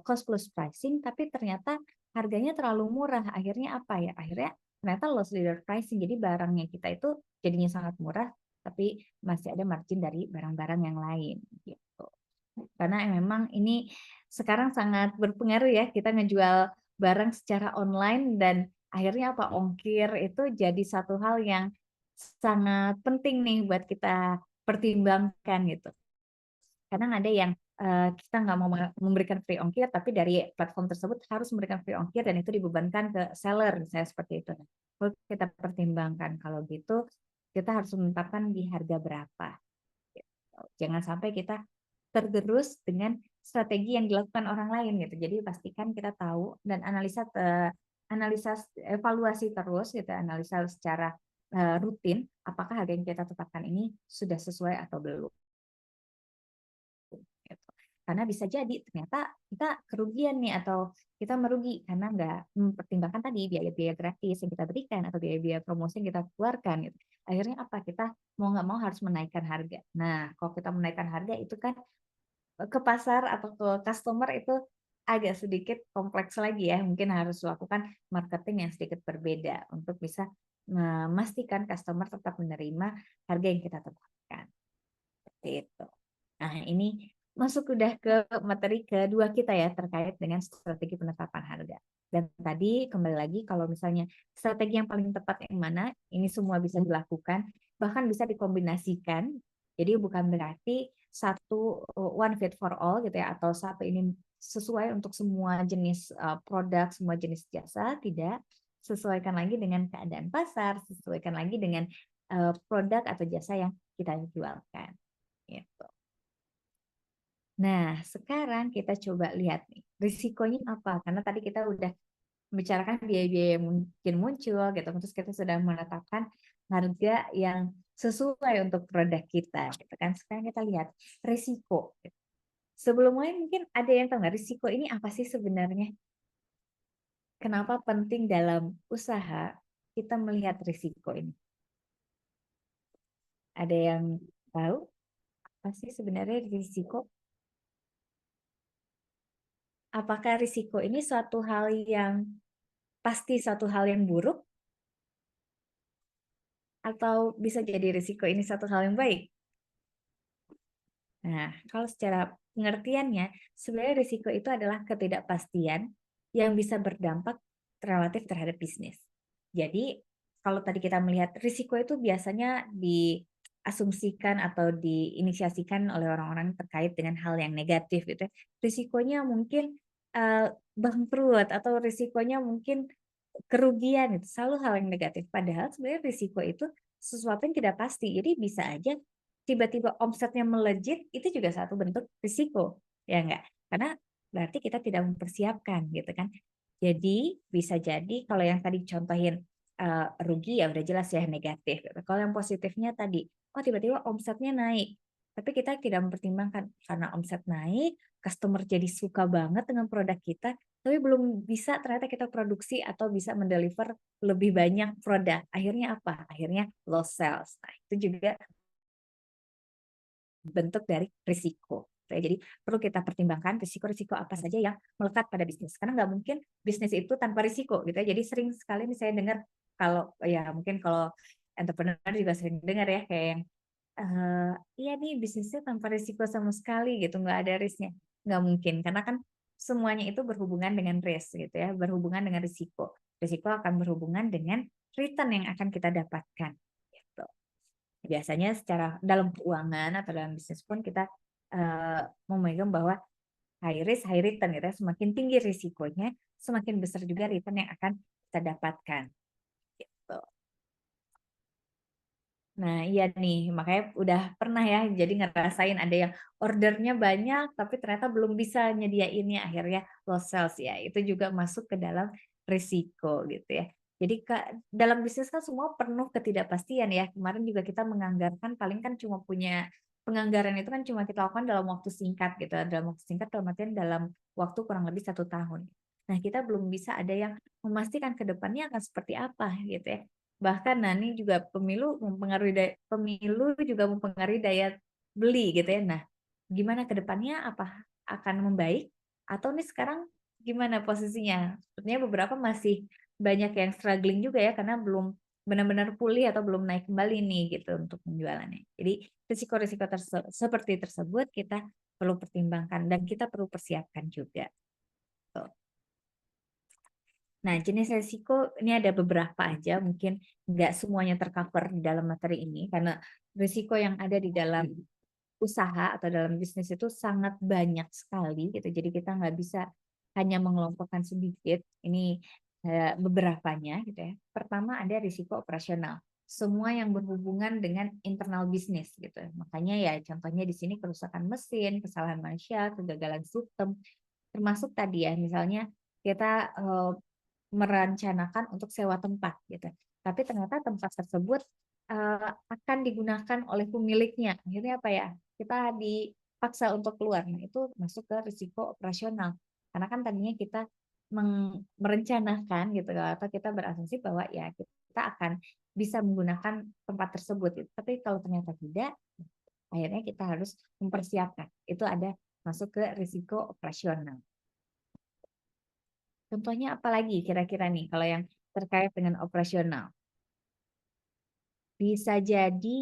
cost plus pricing tapi ternyata harganya terlalu murah. Akhirnya apa ya? Akhirnya ternyata loss leader pricing. Jadi barangnya kita itu jadinya sangat murah tapi masih ada margin dari barang-barang yang lain gitu. Karena memang ini sekarang sangat berpengaruh ya kita ngejual barang secara online dan akhirnya apa ongkir itu jadi satu hal yang sangat penting nih buat kita pertimbangkan gitu. Kadang ada yang kita nggak mau memberikan free ongkir tapi dari platform tersebut harus memberikan free ongkir dan itu dibebankan ke seller misalnya seperti itu. Perlu kita pertimbangkan kalau gitu kita harus menetapkan di harga berapa. Jangan sampai kita tergerus dengan strategi yang dilakukan orang lain gitu. Jadi pastikan kita tahu dan analisa evaluasi terus gitu, analisa secara rutin apakah harga yang kita tetapkan ini sudah sesuai atau belum. Gitu. Karena bisa jadi ternyata kita kerugian nih atau kita merugi karena nggak mempertimbangkan tadi biaya-biaya gratis yang kita berikan atau biaya-biaya promosi yang kita keluarkan gitu. Akhirnya apa? Kita mau nggak mau harus menaikkan harga. Nah, kalau kita menaikkan harga itu kan ke pasar atau ke customer itu agak sedikit kompleks lagi ya. Mungkin harus lakukan marketing yang sedikit berbeda untuk bisa memastikan customer tetap menerima harga yang kita tetapkan. Seperti itu. Nah, ini masuk udah ke materi kedua kita ya terkait dengan strategi penetapan harga. Dan tadi kembali lagi kalau misalnya strategi yang paling tepat yang mana, ini semua bisa dilakukan, bahkan bisa dikombinasikan. Jadi bukan berarti satu one fit for all gitu ya, atau satu ini sesuai untuk semua jenis produk, semua jenis jasa, tidak. Sesuaikan lagi dengan keadaan pasar, sesuaikan lagi dengan produk atau jasa yang kita jualkan. Gitu. Nah, sekarang kita coba lihat nih, risikonya apa? Karena tadi kita udah membicarakan biaya-biaya yang mungkin muncul gitu, terus kita sudah menetapkan harga yang sesuai untuk produk kita, gitu kan. Sekarang kita lihat risiko. Sebelum mulai mungkin ada yang tahu nggak risiko ini apa sih sebenarnya? Kenapa penting dalam usaha kita melihat risiko ini? Ada yang tahu apa sih sebenarnya risiko? Apakah risiko ini suatu hal yang pasti suatu hal yang buruk atau bisa jadi risiko ini satu hal yang baik? Nah, kalau secara pengertiannya, sebenarnya risiko itu adalah ketidakpastian yang bisa berdampak relatif terhadap bisnis. Jadi, kalau tadi kita melihat risiko itu biasanya diasumsikan atau diinisiasikan oleh orang-orang terkait dengan hal yang negatif gitu ya. Risikonya mungkin bangkrut atau risikonya mungkin kerugian itu selalu hal yang negatif. Padahal sebenarnya risiko itu sesuatu yang tidak pasti. Jadi bisa aja tiba-tiba omsetnya melejit itu juga satu bentuk risiko, ya enggak? Karena berarti kita tidak mempersiapkan gitu kan. Jadi bisa jadi kalau yang tadi contohin rugi ya udah jelas ya negatif gitu. Kalau yang positifnya tadi, oh tiba-tiba omsetnya naik. Tapi kita tidak mempertimbangkan karena omset naik, customer jadi suka banget dengan produk kita, tapi belum bisa ternyata kita produksi atau bisa mendeliver lebih banyak produk. Akhirnya apa? Akhirnya lost sales. Nah, itu juga bentuk dari risiko. Jadi perlu kita pertimbangkan risiko-risiko apa saja yang melekat pada bisnis. Karena nggak mungkin bisnis itu tanpa risiko gitu ya. Jadi sering sekali nih saya dengar kalau ya mungkin kalau entrepreneur juga sering dengar ya kayak yang iya nih bisnisnya tanpa risiko sama sekali gitu, nggak ada risknya. Nggak mungkin karena kan semuanya itu berhubungan dengan risk gitu ya, berhubungan dengan risiko. Risiko akan berhubungan dengan return yang akan kita dapatkan gitu. Biasanya secara dalam keuangan atau dalam bisnis pun kita memegang bahwa high risk, high return gitu ya. Semakin tinggi risikonya, semakin besar juga return yang akan kita dapatkan. Gitu. Nah, iya nih, makanya udah pernah ya, jadi ngerasain ada yang ordernya banyak, tapi ternyata belum bisa nyediainnya, akhirnya lost sales ya. Itu juga masuk ke dalam risiko gitu ya. Jadi dalam bisnis kan semua penuh ketidakpastian ya. Kemarin juga kita menganggarkan paling kan cuma punya penganggaran itu kan cuma kita lakukan dalam waktu singkat gitu. Dalam waktu singkat dalam artian dalam waktu kurang lebih 1 tahun. Nah, kita belum bisa ada yang memastikan ke depannya akan seperti apa gitu ya. Bahkan nah ini juga pemilu juga mempengaruhi daya beli gitu ya. Nah, gimana ke depannya apa akan membaik atau nih sekarang gimana posisinya? Sepertinya beberapa masih banyak yang struggling juga ya karena belum benar-benar pulih atau belum naik kembali nih gitu untuk penjualannya. Jadi risiko-risiko seperti tersebut kita perlu pertimbangkan dan kita perlu persiapkan juga. Tuh. Nah, jenis resiko ini ada beberapa aja, mungkin nggak semuanya tercover di dalam materi ini, karena risiko yang ada di dalam usaha atau dalam bisnis itu sangat banyak sekali gitu. Jadi kita nggak bisa hanya mengelompokkan sedikit. Ini beberapanya gitu ya. Pertama ada risiko operasional. Semua yang berhubungan dengan internal bisnis gitu. Makanya ya contohnya di sini kerusakan mesin, kesalahan manusia, kegagalan sistem, termasuk tadi ya misalnya kita merencanakan untuk sewa tempat gitu. Tapi ternyata tempat tersebut akan digunakan oleh pemiliknya. Akhirnya apa ya? Kita paksa untuk keluar. Nah, itu masuk ke risiko operasional. Karena kan tadinya kita merencanakan gitu atau kita berasumsi bahwa ya kita akan bisa menggunakan tempat tersebut gitu. Tapi kalau ternyata tidak, akhirnya kita harus mempersiapkan. Itu ada masuk ke risiko operasional. Contohnya apa lagi kira-kira nih kalau yang terkait dengan operasional? Bisa jadi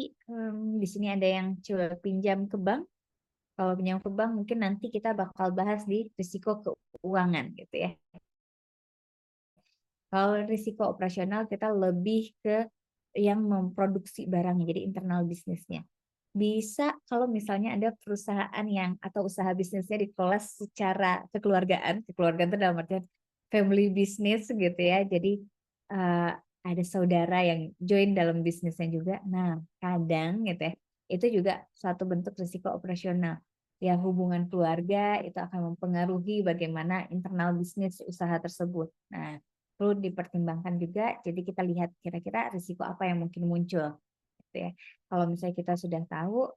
di sini ada yang coba pinjam ke bank. Kalau pinjam ke bank mungkin nanti kita bakal bahas di risiko keuangan gitu ya. Kalau risiko operasional kita lebih ke yang memproduksi barangnya, jadi internal bisnisnya. Bisa kalau misalnya ada perusahaan yang atau usaha bisnisnya dikelola secara kekeluargaan itu dalam artian family business gitu ya. Jadi ada saudara yang join dalam bisnisnya juga. Nah, kadang gitu ya, itu juga suatu bentuk risiko operasional. Ya, hubungan keluarga itu akan mempengaruhi bagaimana internal bisnis usaha tersebut. Nah, perlu dipertimbangkan juga. Jadi kita lihat kira-kira risiko apa yang mungkin muncul. Gitu ya. Kalau misalnya kita sudah tahu,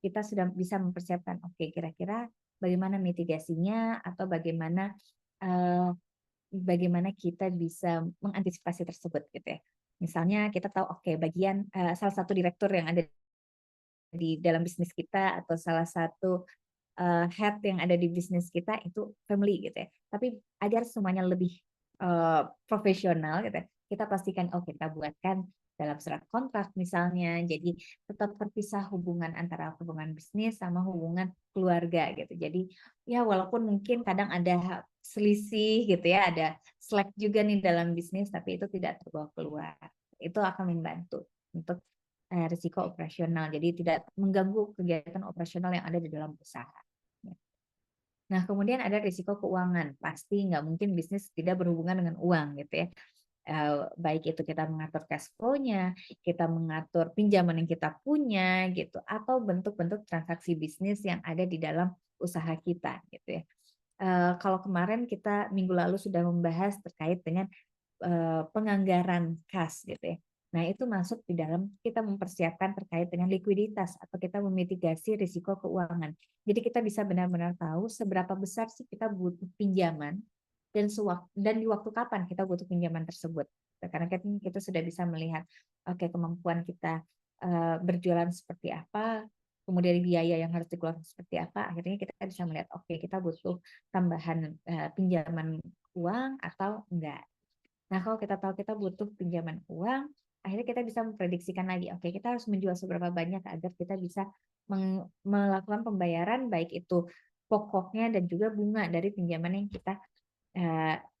kita sudah bisa mempersiapkan. Oke, kira-kira bagaimana mitigasinya atau eh, bagaimana kita bisa mengantisipasi tersebut gitu ya. Misalnya kita tahu oke salah satu direktur yang ada di dalam bisnis kita atau salah satu head yang ada di bisnis kita itu family gitu ya. Tapi agar semuanya lebih profesional gitu ya, kita pastikan kita buatkan dalam surat kontrak misalnya. Jadi tetap terpisah hubungan antara hubungan bisnis sama hubungan keluarga gitu. Jadi ya walaupun mungkin kadang ada selisih gitu ya, ada slack juga nih dalam bisnis, tapi itu tidak terbawa keluar. Itu akan membantu untuk risiko operasional. Jadi tidak mengganggu kegiatan operasional yang ada di dalam usaha. Nah, kemudian ada risiko keuangan. Pasti nggak mungkin bisnis tidak berhubungan dengan uang gitu ya. Baik itu kita mengatur cash flow-nya, kita mengatur pinjaman yang kita punya gitu, atau bentuk-bentuk transaksi bisnis yang ada di dalam usaha kita gitu ya. Kalau kemarin kita minggu lalu sudah membahas terkait dengan penganggaran kas gitu ya. Nah, itu masuk di dalam kita mempersiapkan terkait dengan likuiditas atau kita memitigasi risiko keuangan. Jadi kita bisa benar-benar tahu seberapa besar sih kita butuh pinjaman dan di waktu kapan kita butuh pinjaman tersebut. Karena kita sudah bisa melihat kemampuan kita berjualan seperti apa, kemudian biaya yang harus dikeluarkan seperti apa, akhirnya kita bisa melihat kita butuh tambahan pinjaman uang atau enggak. Nah, kalau kita tahu kita butuh pinjaman uang, akhirnya kita bisa memprediksikan lagi, kita harus menjual seberapa banyak agar kita bisa melakukan pembayaran baik itu pokoknya dan juga bunga dari pinjaman yang kita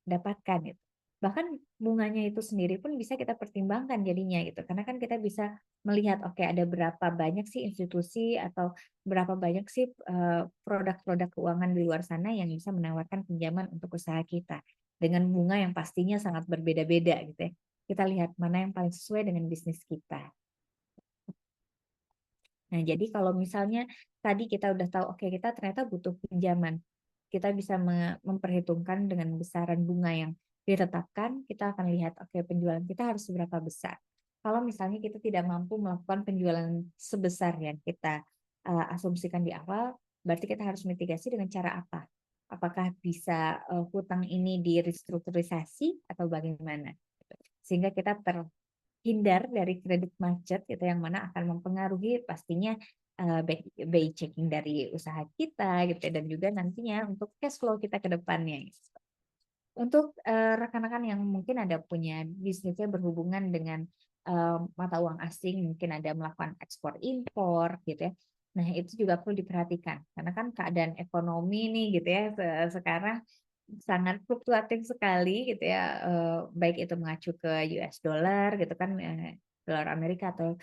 dapatkan gitu. Bahkan bunganya itu sendiri pun bisa kita pertimbangkan jadinya gitu. Karena kan kita bisa melihat ada berapa banyak sih institusi atau berapa banyak sih produk-produk keuangan di luar sana yang bisa menawarkan pinjaman untuk usaha kita dengan bunga yang pastinya sangat berbeda-beda gitu ya. Kita lihat mana yang paling sesuai dengan bisnis kita. Nah, jadi kalau misalnya tadi kita udah tahu, kita ternyata butuh pinjaman. Kita bisa memperhitungkan dengan besaran bunga yang ditetapkan, kita akan lihat, penjualan kita harus seberapa besar. Kalau misalnya kita tidak mampu melakukan penjualan sebesar yang kita asumsikan di awal, berarti kita harus mitigasi dengan cara apa? Apakah bisa hutang ini direstrukturisasi atau bagaimana? Sehingga kita terhindar dari kredit macet gitu yang mana akan mempengaruhi pastinya BI checking dari usaha kita gitu dan juga nantinya untuk cash flow kita ke depannya. Untuk rekan-rekan yang mungkin ada punya bisnisnya berhubungan dengan mata uang asing, mungkin ada melakukan ekspor impor gitu ya. Nah, itu juga perlu diperhatikan karena kan keadaan ekonomi nih gitu ya sekarang sangat fluktuatif sekali gitu ya, baik itu mengacu ke US dollar gitu kan, dolar Amerika atau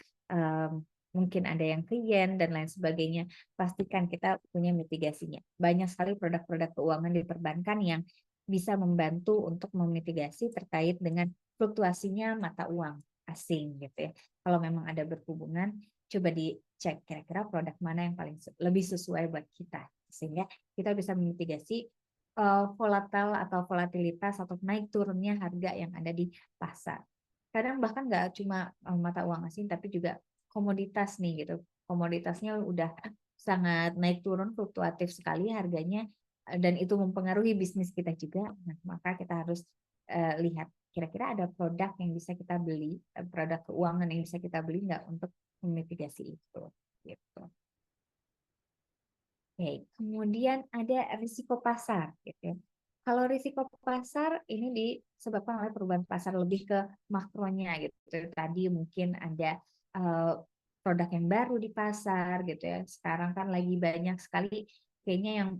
mungkin ada yang ke yen dan lain sebagainya. Pastikan kita punya mitigasinya. Banyak sekali produk-produk keuangan di perbankan yang bisa membantu untuk memitigasi terkait dengan fluktuasinya mata uang asing gitu ya. Kalau memang ada berhubungan, coba dicek kira-kira produk mana yang paling lebih sesuai buat kita sehingga kita bisa memitigasi volatile atau volatilitas atau naik turunnya harga yang ada di pasar. Kadang bahkan nggak cuma mata uang asing tapi juga komoditas nih gitu. Komoditasnya udah sangat naik turun, fluktuatif sekali harganya, dan itu mempengaruhi bisnis kita juga. Nah, maka kita harus lihat kira-kira ada produk yang bisa kita beli, produk keuangan yang bisa kita beli nggak untuk memitigasi itu, gitu. Oke, kemudian ada risiko pasar, gitu ya. Kalau risiko pasar ini disebabkan oleh perubahan pasar lebih ke makronya, gitu. Tadi mungkin ada eh, produk yang baru di pasar, gitu ya. Sekarang kan lagi banyak sekali kayaknya yang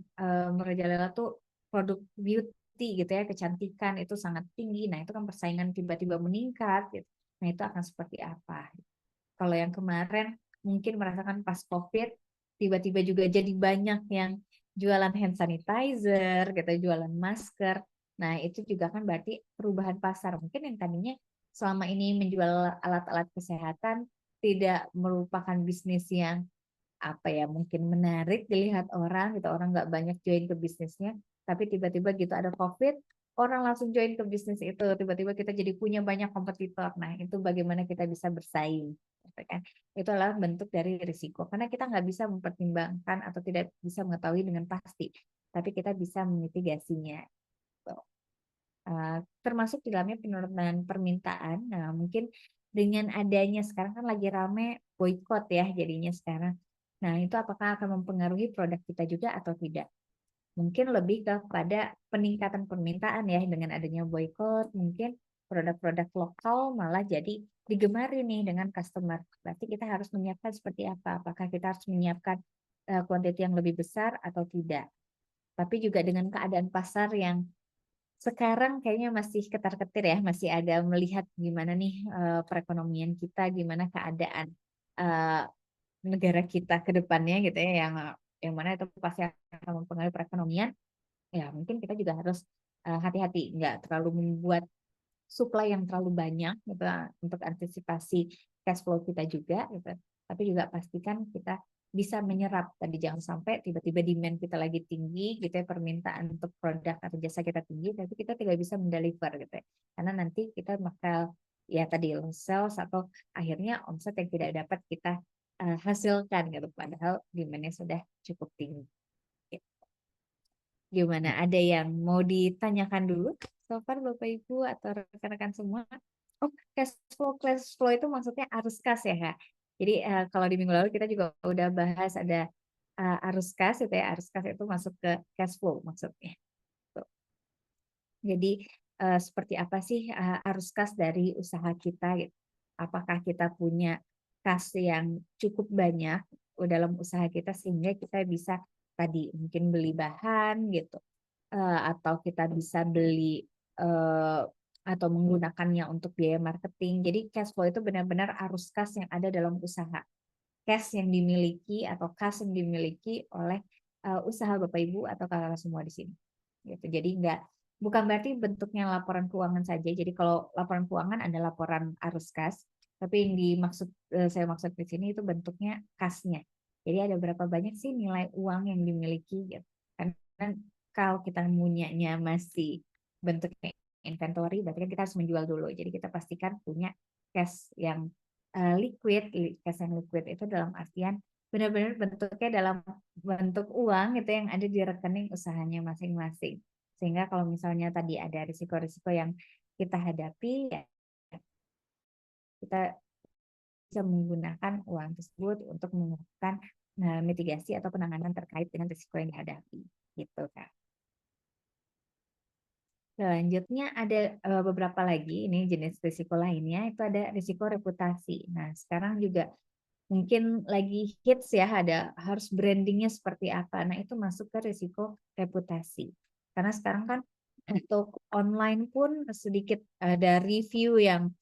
merajalela tuh produk beauty, gitu ya, kecantikan itu sangat tinggi. Nah, itu kan persaingan tiba-tiba meningkat, gitu. Nah, itu akan seperti apa? Kalau yang kemarin mungkin merasakan pas COVID, tiba-tiba juga jadi banyak yang jualan hand sanitizer, gitu, jualan masker. Nah, itu juga kan berarti perubahan pasar. Mungkin yang tadinya selama ini menjual alat-alat kesehatan tidak merupakan bisnis yang apa ya mungkin menarik dilihat orang gitu, orang nggak banyak join ke bisnisnya, tapi tiba-tiba gitu ada COVID, orang langsung join ke bisnis itu, tiba-tiba kita jadi punya banyak kompetitor. Nah, itu bagaimana kita bisa bersaing, gitu kan? Itu adalah bentuk dari risiko, karena kita nggak bisa mempertimbangkan atau tidak bisa mengetahui dengan pasti, tapi kita bisa memitigasinya, gitu. Termasuk di dalamnya penurunan permintaan. Nah, mungkin dengan adanya sekarang kan lagi rame boykot ya jadinya sekarang. Nah, itu apakah akan mempengaruhi produk kita juga atau tidak? Mungkin lebih kepada peningkatan permintaan ya dengan adanya boykot, mungkin produk-produk lokal malah jadi digemari nih dengan customer. Berarti kita harus menyiapkan seperti apa? Apakah kita harus menyiapkan kuantiti yang lebih besar atau tidak? Tapi juga dengan keadaan pasar yang sekarang kayaknya masih ketar-ketir ya, masih ada melihat gimana nih perekonomian kita, gimana keadaan eh, negara kita ke depannya gitu ya, yang mana itu pasti akan mempengaruhi perekonomian. Ya mungkin kita juga harus hati-hati, nggak terlalu membuat supply yang terlalu banyak gitu untuk antisipasi cash flow kita juga gitu. Tapi juga pastikan kita bisa menyerap tadi, jangan sampai tiba-tiba demand kita lagi tinggi gitu ya, permintaan untuk produk atau jasa kita tinggi tapi kita tidak bisa mendeliver gitu ya. Karena nanti kita bakal ya tadi lost sales atau akhirnya omset yang tidak dapat kita hasilkan gitu padahal demandnya sudah cukup tinggi. Gimana? Ada yang mau ditanyakan dulu? So far Bapak Ibu atau rekan-rekan semua? Oh, cash flow itu maksudnya arus kas ya, Kak. Jadi kalau di minggu lalu kita juga udah bahas ada arus kas itu ya, arus kas itu masuk ke cash flow maksudnya. Tuh. Jadi seperti apa sih arus kas dari usaha kita gitu. Apakah kita punya kas yang cukup banyak dalam usaha kita sehingga kita bisa tadi mungkin beli bahan gitu, atau kita bisa beli eh, atau menggunakannya untuk biaya marketing. Jadi cash flow itu benar-benar arus kas yang ada dalam usaha. Cash yang dimiliki atau kas yang dimiliki oleh usaha Bapak Ibu atau kakak semua di sini. Gitu. Jadi bukan berarti bentuknya laporan keuangan saja. Jadi kalau laporan keuangan ada laporan arus kas, tapi yang saya maksud di sini itu bentuknya kasnya. Jadi ada berapa banyak sih nilai uang yang dimiliki gitu. Karena kalau kita punyanya masih bentuknya inventory, berarti kan kita harus menjual dulu. Jadi kita pastikan punya cash yang liquid. Cash yang liquid itu dalam artian benar-benar bentuknya dalam bentuk uang itu yang ada di rekening usahanya masing-masing. Sehingga kalau misalnya tadi ada risiko-risiko yang kita hadapi, ya kita bisa menggunakan uang tersebut untuk melakukan mitigasi atau penanganan terkait dengan risiko yang dihadapi. Gitu, Kak. Selanjutnya ada beberapa lagi, ini jenis risiko lainnya, itu ada risiko reputasi. Nah, sekarang juga mungkin lagi hits ya, ada harus brandingnya seperti apa. Nah, itu masuk ke risiko reputasi. Karena sekarang kan untuk online pun sedikit ada review yang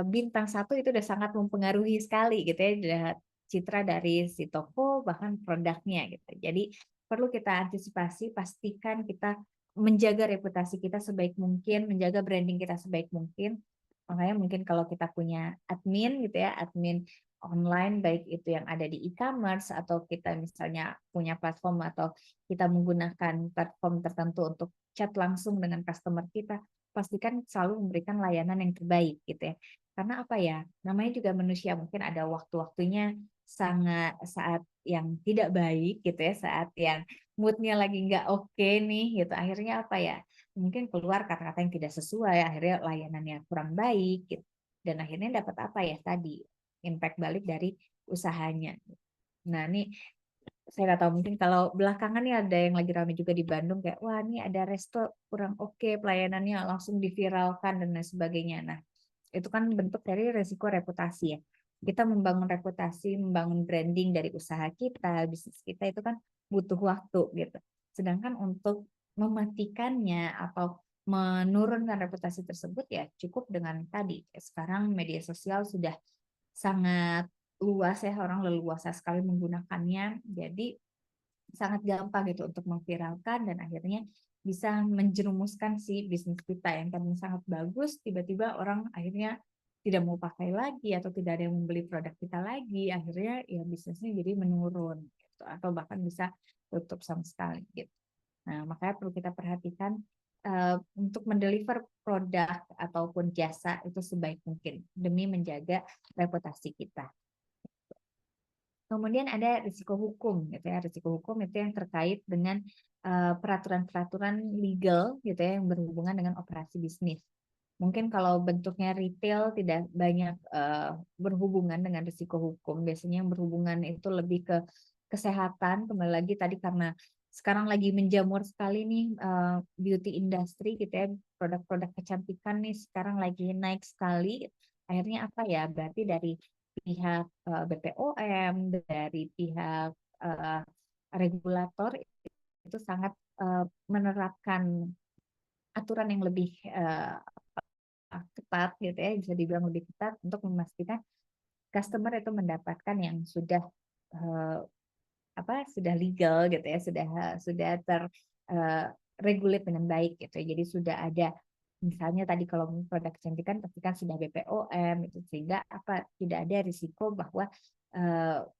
bintang satu itu udah sangat mempengaruhi sekali gitu ya, citra dari si toko bahkan produknya gitu. Jadi perlu kita antisipasi, pastikan kita menjaga reputasi kita sebaik mungkin, menjaga branding kita sebaik mungkin. Makanya mungkin kalau kita punya admin gitu ya, admin online baik itu yang ada di e-commerce atau kita misalnya punya platform atau kita menggunakan platform tertentu untuk chat langsung dengan customer kita, pastikan selalu memberikan layanan yang terbaik gitu ya. Karena apa ya? Namanya juga manusia, mungkin ada waktu-waktunya saat yang tidak baik gitu ya, saat yang moodnya lagi nggak oke nih gitu, akhirnya apa ya, mungkin keluar kata-kata yang tidak sesuai, akhirnya layanannya kurang baik gitu, dan akhirnya dapat apa ya tadi, impact balik dari usahanya. Nah ini saya nggak tahu, mungkin kalau belakangan nih ada yang lagi ramai juga di Bandung kayak wah ini ada resto kurang oke pelayanannya, langsung diviralkan dan lain sebagainya. Nah itu kan bentuk dari resiko reputasi ya. Kita membangun reputasi, membangun branding dari usaha kita, bisnis kita itu kan butuh waktu gitu. Sedangkan untuk mematikannya atau menurunkan reputasi tersebut ya cukup dengan tadi. Sekarang media sosial sudah sangat luas ya, orang leluasa sekali menggunakannya. Jadi sangat gampang gitu untuk memviralkan dan akhirnya bisa menjerumuskan si bisnis kita yang tadinya sangat bagus, tiba-tiba orang akhirnya tidak mau pakai lagi atau tidak ada yang membeli produk kita lagi, akhirnya ya bisnisnya jadi menurun gitu, atau bahkan bisa tutup sama sekali gitu. Nah, makanya perlu kita perhatikan untuk mendeliver produk ataupun jasa itu sebaik mungkin demi menjaga reputasi kita. Kemudian ada risiko hukum gitu ya. Risiko hukum itu yang terkait dengan peraturan-peraturan legal gitu ya yang berhubungan dengan operasi bisnis. Mungkin kalau bentuknya retail tidak banyak berhubungan dengan risiko hukum. Biasanya yang berhubungan itu lebih ke kesehatan. Kembali lagi tadi karena sekarang lagi menjamur sekali nih beauty industry gitu ya. Produk-produk kecantikan nih sekarang lagi naik sekali. Akhirnya apa ya? Berarti dari pihak BPOM, dari pihak eh, regulator itu sangat menerapkan aturan yang lebih ketat gitu ya, bisa dibilang lebih ketat untuk memastikan customer itu mendapatkan yang sudah eh, sudah legal gitu ya, sudah regulate dengan baik gitu ya. Jadi sudah ada misalnya tadi kalau produk kecantikan pastikan sudah BPOM itu, sehingga tidak ada risiko bahwa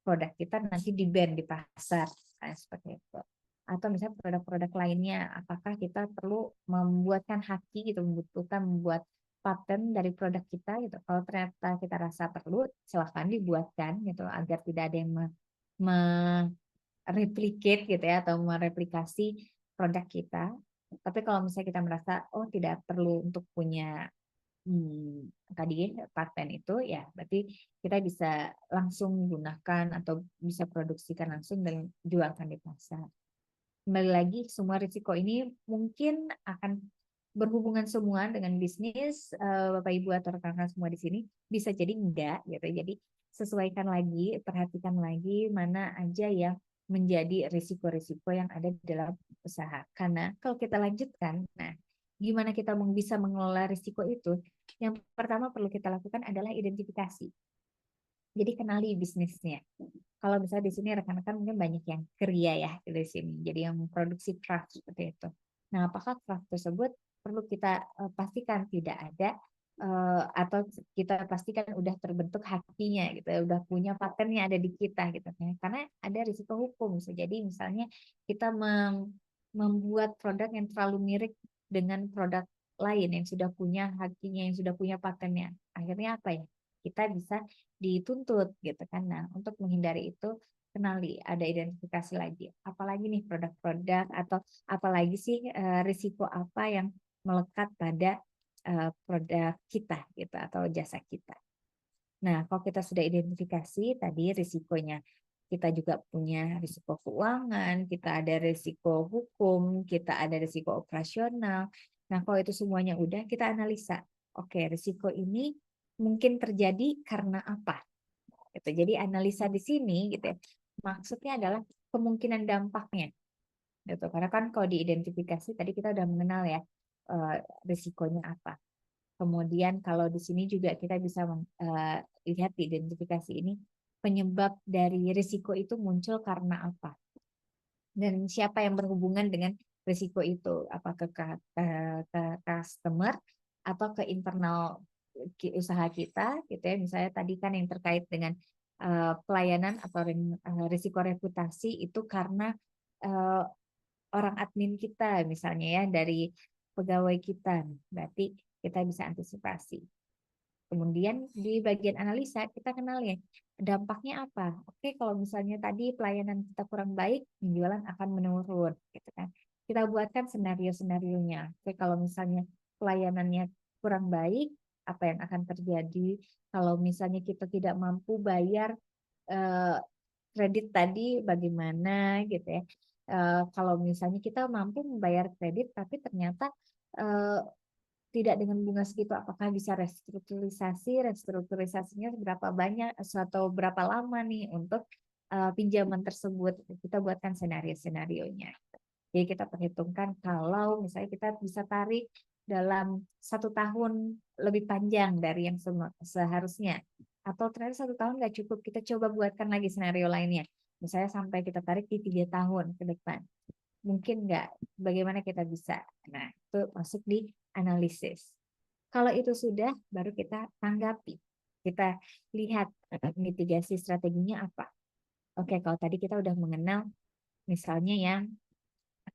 produk kita nanti di-ban di pasar seperti itu. Atau misalnya produk-produk lainnya, apakah kita perlu membuatkan haki gitu, membuat paten dari produk kita gitu. Kalau ternyata kita rasa perlu, silakan dibuatkan gitu agar tidak ada yang replicate gitu ya atau mereplikasi produk kita. Tapi kalau misalnya kita merasa oh tidak perlu untuk punya tadi paten itu ya berarti kita bisa langsung gunakan atau bisa produksikan langsung dan jualkan di pasar. Kembali lagi semua risiko ini mungkin akan berhubungan semua dengan bisnis Bapak Ibu atau rekan-rekan semua di sini, bisa jadi enggak gitu. Jadi sesuaikan lagi, perhatikan lagi mana aja yang menjadi risiko-risiko yang ada di dalam usaha. Karena kalau kita lanjutkan, nah gimana kita bisa mengelola risiko itu? Yang pertama perlu kita lakukan adalah identifikasi. Jadi kenali bisnisnya. Kalau misalnya di sini rekan-rekan mungkin banyak yang kria ya di sini, jadi yang memproduksi craft seperti itu. Nah, apakah craft tersebut perlu kita pastikan tidak ada atau kita pastikan udah terbentuk hakinya gitu, udah punya patennya ada di kita gitu. Karena ada risiko hukum, bisa jadi misalnya kita membuat produk yang terlalu mirip dengan produk lain yang sudah punya hakinya, yang sudah punya patennya. Akhirnya apa ya? Kita bisa dituntut gitu kan. Nah, untuk menghindari itu kenali, ada identifikasi lagi. Apalagi nih produk-produk atau apalagi sih risiko apa yang melekat pada produk kita gitu atau jasa kita. Nah, kalau kita sudah identifikasi tadi risikonya, kita juga punya risiko keuangan, kita ada risiko hukum, kita ada risiko operasional. Nah, kalau itu semuanya udah kita analisa. Oke, risiko ini mungkin terjadi karena apa? Gitu. Jadi analisa di sini gitu ya. Maksudnya adalah kemungkinan dampaknya. Gitu. Karena kan kalau diidentifikasi tadi kita udah mengenal ya risikonya apa. Kemudian kalau di sini juga kita bisa lihat di identifikasi ini penyebab dari risiko itu muncul karena apa. Dan siapa yang berhubungan dengan risiko itu, apakah ke customer atau ke internal usaha kita gitu ya. Misalnya tadi kan yang terkait dengan pelayanan atau risiko reputasi itu karena uh, orang admin kita misalnya ya, dari pegawai kita, berarti kita bisa antisipasi. Kemudian di bagian analisa kita kenal ya dampaknya apa. Oke, kalau misalnya tadi pelayanan kita kurang baik, penjualan akan menurun, gitu kan. Kita buatkan senario-senarionya. Oke, kalau misalnya pelayanannya kurang baik, apa yang akan terjadi? Kalau misalnya kita tidak mampu bayar eh, kredit tadi, bagaimana gitu ya. Kalau misalnya kita mampu membayar kredit, tapi ternyata eh, tidak dengan bunga segitu, apakah bisa restrukturisasi, restrukturisasinya berapa banyak atau berapa lama nih untuk pinjaman tersebut. Kita buatkan senario-senarionya. Jadi kita perhitungkan kalau misalnya kita bisa tarik dalam 1 tahun lebih panjang dari yang seharusnya. Atau ternyata 1 tahun nggak cukup, kita coba buatkan lagi senario lainnya. Misalnya sampai kita tarik di 3 tahun ke depan. Mungkin nggak, bagaimana kita bisa. Nah, itu masuk di analisis. Kalau itu sudah, baru kita tanggapi. Kita lihat mitigasi strateginya apa. Oke, kalau tadi kita udah mengenal misalnya yang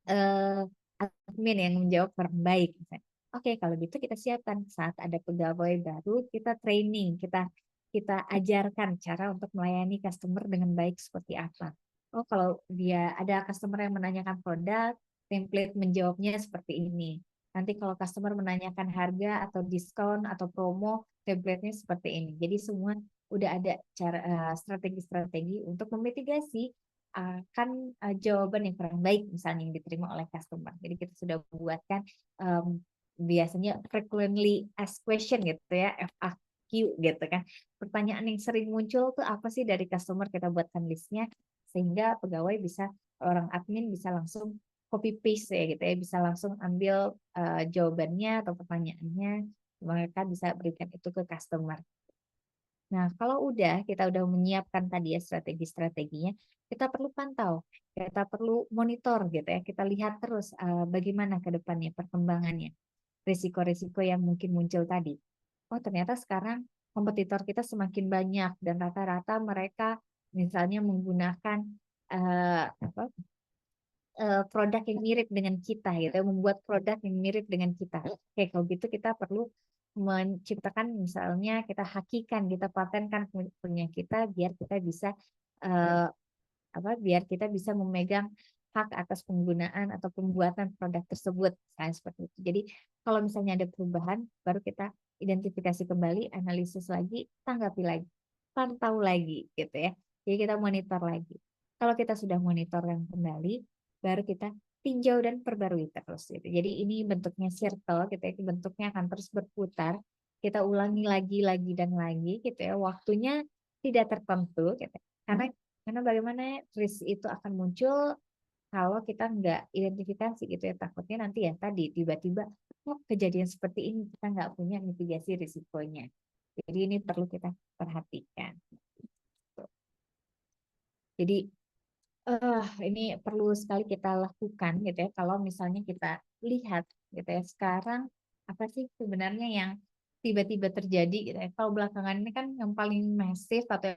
eh, admin yang menjawab kurang baik. Misalnya. Oke, kalau gitu kita siapkan saat ada pegawai baru, kita training, kita ajarkan cara untuk melayani customer dengan baik seperti apa. Oh, kalau dia ada customer yang menanyakan produk, template menjawabnya seperti ini. Nanti kalau customer menanyakan harga atau diskon atau promo, template-nya seperti ini. Jadi semua udah ada cara strategi-strategi untuk memitigasi akan jawaban yang kurang baik misalnya yang diterima oleh customer. Jadi kita sudah buatkan biasanya frequently asked question gitu ya, FAQ gitu kan. Pertanyaan yang sering muncul tuh apa sih dari customer, kita buatkan listnya sehingga pegawai bisa, orang admin bisa langsung copy paste ya gitu ya, bisa langsung ambil jawabannya atau pertanyaannya, mereka bisa berikan itu ke customer. Nah, kalau kita udah menyiapkan tadi ya strategi-strateginya, kita perlu pantau, kita perlu monitor gitu ya, kita lihat terus bagaimana ke depannya perkembangannya, risiko-risiko yang mungkin muncul tadi. Oh, ternyata sekarang kompetitor kita semakin banyak dan rata-rata mereka misalnya menggunakan apa, produk yang mirip dengan kita gitu, membuat produk yang mirip dengan kita. Oke, kalau gitu kita perlu menciptakan misalnya kita hakikan, kita patenkan punya kita biar kita bisa eh, biar kita bisa memegang hak atas penggunaan atau pembuatan produk tersebut, misalnya seperti itu. Jadi kalau misalnya ada perubahan, baru kita identifikasi kembali, analisis lagi, tanggapi lagi, pantau lagi, gitu ya. Jadi kita monitor lagi. Kalau kita sudah monitor yang kembali, baru kita tinjau dan perbarui terus. Gitu. Jadi ini bentuknya circle, gitu ya. Bentuknya akan terus berputar. Kita ulangi lagi dan lagi, gitu ya. Waktunya tidak tertentu, gitu. Karena bagaimana risk itu akan muncul kalau kita nggak identifikasi gitu ya, takutnya nanti ya tadi tiba-tiba kejadian seperti ini kita nggak punya mitigasi risikonya. Jadi ini perlu kita perhatikan. Jadi ini perlu sekali kita lakukan gitu ya. Kalau misalnya kita lihat gitu ya sekarang apa sih sebenarnya yang tiba-tiba terjadi gitu ya. Kalau belakangan ini kan yang paling masif atau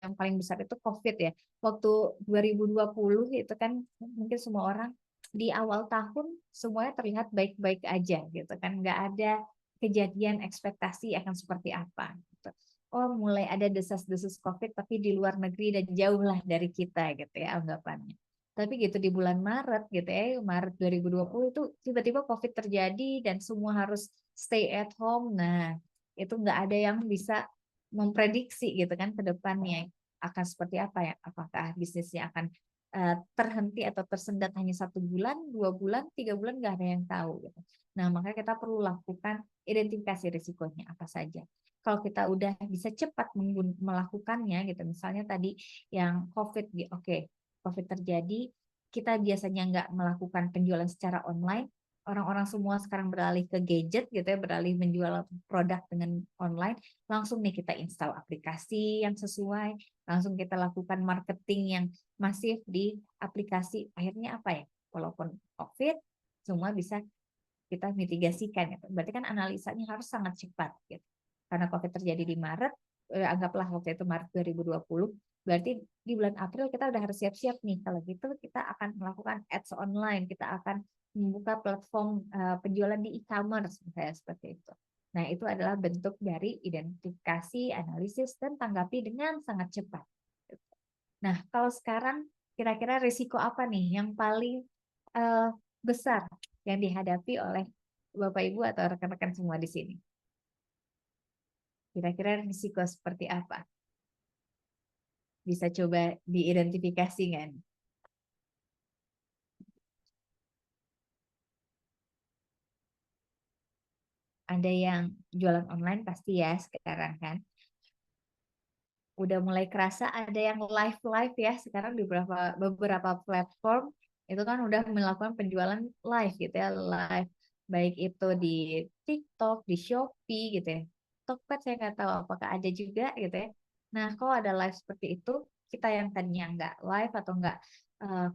yang paling besar itu COVID ya. Waktu 2020 itu kan mungkin semua orang di awal tahun semuanya terlihat baik-baik aja gitu kan. Nggak ada kejadian ekspektasi akan seperti apa. Gitu. Oh, mulai ada desas-desus COVID tapi di luar negeri dan jauh lah dari kita gitu ya anggapannya. Tapi gitu di bulan Maret gitu ya, Maret 2020 itu tiba-tiba COVID terjadi dan semua harus stay at home. Nah, itu nggak ada yang bisa memprediksi gitu kan ke depannya akan seperti apa ya. Apakah bisnisnya akan terhenti atau tersendat hanya 1 bulan, 2 bulan, 3 bulan nggak ada yang tahu gitu. Nah, makanya kita perlu lakukan identifikasi risikonya apa saja. Kalau kita udah bisa cepat melakukannya gitu, misalnya tadi yang COVID, oke, COVID terjadi, kita biasanya nggak melakukan penjualan secara online, orang-orang semua sekarang beralih ke gadget gitu ya, beralih menjual produk dengan online, langsung nih kita install aplikasi yang sesuai, langsung kita lakukan marketing yang masif di aplikasi, akhirnya apa ya, walaupun COVID, semua bisa kita mitigasikan. Gitu. Berarti kan analisanya harus sangat cepat. Gitu. Karena COVID terjadi di Maret, anggaplah waktu itu Maret 2020, berarti di bulan April kita udah harus siap-siap nih. Kalau gitu kita akan melakukan ads online, kita akan membuka platform penjualan di e-commerce, misalnya seperti itu. Nah, itu adalah bentuk dari identifikasi, analisis, dan tanggapi dengan sangat cepat. Nah, kalau sekarang kira-kira risiko apa nih yang paling eh, besar yang dihadapi oleh Bapak Ibu atau rekan-rekan semua di sini? Kira-kira risiko seperti apa? Bisa coba diidentifikasi kan? Ada yang jualan online pasti ya sekarang kan. Udah mulai kerasa ada yang live ya sekarang di beberapa platform itu kan udah melakukan penjualan live gitu ya, live baik itu di TikTok, di Shopee gitu ya. Tokped saya nggak tahu apakah ada juga gitu ya. Nah, kalau ada live seperti itu, kita yang tadinya nggak live atau nggak